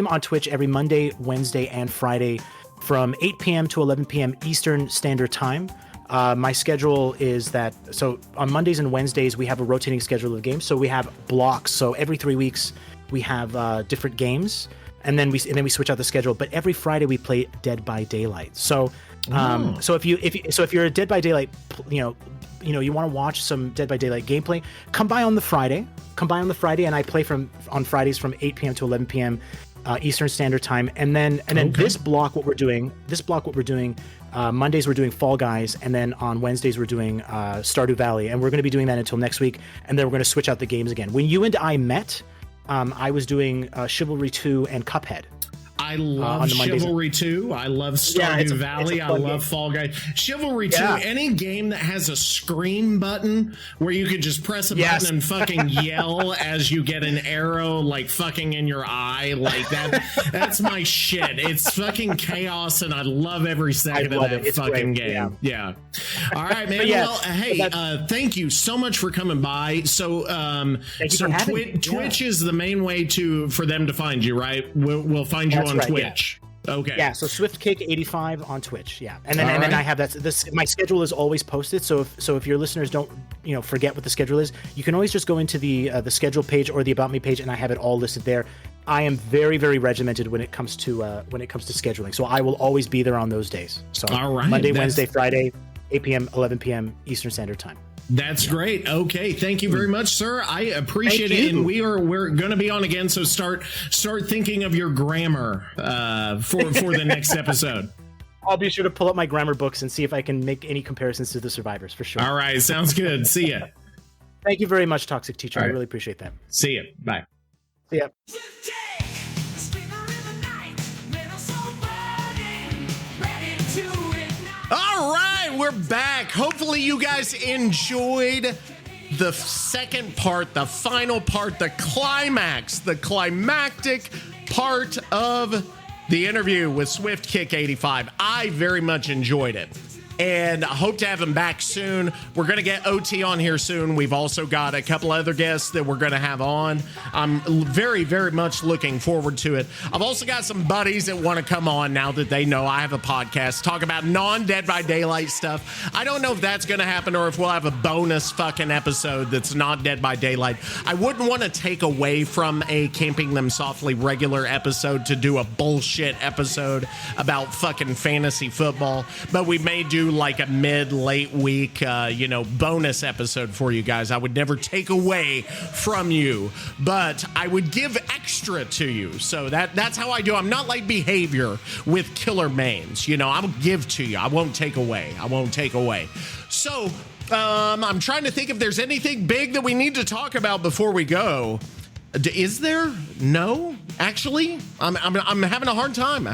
on Twitch every Monday, Wednesday, and Friday from 8 p.m. to 11 p.m. Eastern Standard Time. My schedule is that, so on Mondays and Wednesdays, we have a rotating schedule of games. So we have blocks. So every 3 weeks we have different games, and then we switch out the schedule. But every Friday we play Dead by Daylight. So so if you're a Dead by Daylight, you want to watch some Dead by Daylight gameplay, come by on the Friday, and I play on Fridays from 8 p.m. to 11 p.m. Eastern Standard Time, and then this block what we're doing. Mondays we're doing Fall Guys, and then on Wednesdays we're doing Stardew Valley, and we're going to be doing that until next week, and then we're going to switch out the games again. When you and I met, I was doing Chivalry 2 and Cuphead.
I love
on the Mondays.
Chivalry 2. I love Stardew Valley. I love
game.
Fall Guys. Chivalry 2, any game that has a scream button where you could just press a button and fucking yell as you get an arrow like fucking in your eye like that. That's my shit. It's fucking chaos and I love every second of that fucking game. Yeah. All right, man. Well, hey, thank you so much for coming by. So, Twitch is the main way for them to find you, right? We'll find you on Twitch. Yeah. Okay.
Yeah. So SWIFTKIC85 on Twitch. Yeah. And then then I have my schedule is always posted. So if your listeners don't forget what the schedule is, you can always just go into the schedule page or the About Me page, and I have it all listed there. I am very, very regimented when it comes to scheduling. So I will always be there on those days. So Monday, Wednesday, Friday, 8 p.m., 11 p.m. Eastern Standard Time.
That's great. Okay, thank you very much, sir. I appreciate it, and we're going to be on again. So start thinking of your grammar for the next episode.
I'll be sure to pull up my grammar books and see if I can make any comparisons to the survivors for sure.
All right, sounds good. See ya.
Thank you very much, Toxic Teacher. I really appreciate that.
See ya. Bye.
See ya.
All right, we're back. Hopefully you guys enjoyed the second part, the final part, the climax, the climactic part of the interview with SWIFTKIC85. I very much enjoyed it. And I hope to have him back soon. We're going to get OT on here soon. We've also got a couple other guests that we're going to have on. I'm very, very much looking forward to it. I've also got some buddies that want to come on now that they know I have a podcast, talk about non-Dead by Daylight stuff. I don't know if that's going to happen or if we'll have a bonus fucking episode that's not Dead by Daylight. I wouldn't want to take away from a Camping Them Softly regular episode to do a bullshit episode about fucking fantasy football, but we may do like a late week bonus episode for you guys. I would never take away from you, but I would give extra to you. So that's how I do. I'm not like Behavior with killer mains. I'll give to you. I won't take away. So I'm trying to think if there's anything big that we need to talk about before we go. Is there? No, actually, I'm having a hard time.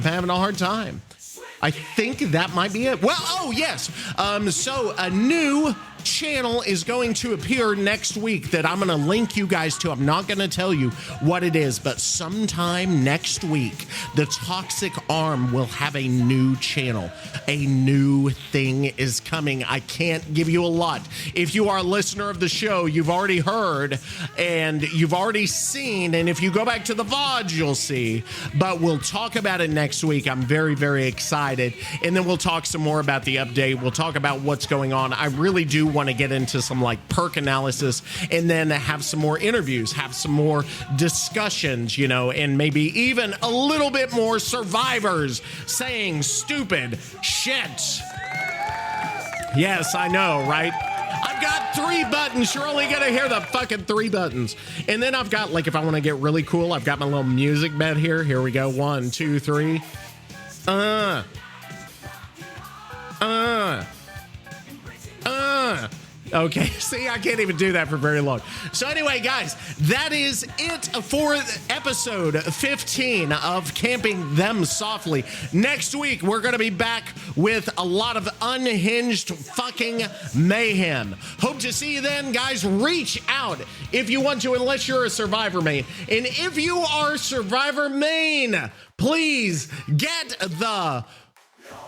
I think that might be it. Well, oh, yes. So a new channel is going to appear next week that I'm going to link you guys to. I'm not going to tell you what it is, but sometime next week, the Toxic Arm will have a new channel. A new thing is coming. I can't give you a lot. If you are a listener of the show, you've already heard and you've already seen, and if you go back to the VOD, you'll see, but we'll talk about it next week. I'm very, very excited. And then we'll talk some more about the update. We'll talk about what's going on. I really do want to get into some like perk analysis and then have some more interviews, have some more discussions, and maybe even a little bit more survivors saying stupid shit. Yes, I know, right? I've got 3 buttons. You're only going to hear the fucking 3 buttons. And then I've got, like, if I want to get really cool, I've got my little music bed here. Here we go. 1, 2, 3. Okay, see, I can't even do that for very long. So anyway, guys, that is it for episode 15 of Camping Them Softly. Next week, we're going to be back with a lot of unhinged fucking mayhem. Hope to see you then, guys. Reach out if you want to, unless you're a Survivor main. And if you are Survivor main, please get the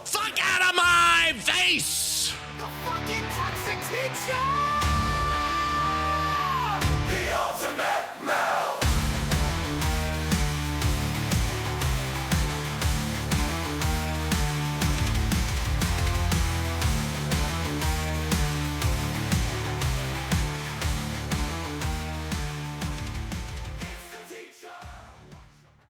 fuck out of my face!
Fucking toxic teacher!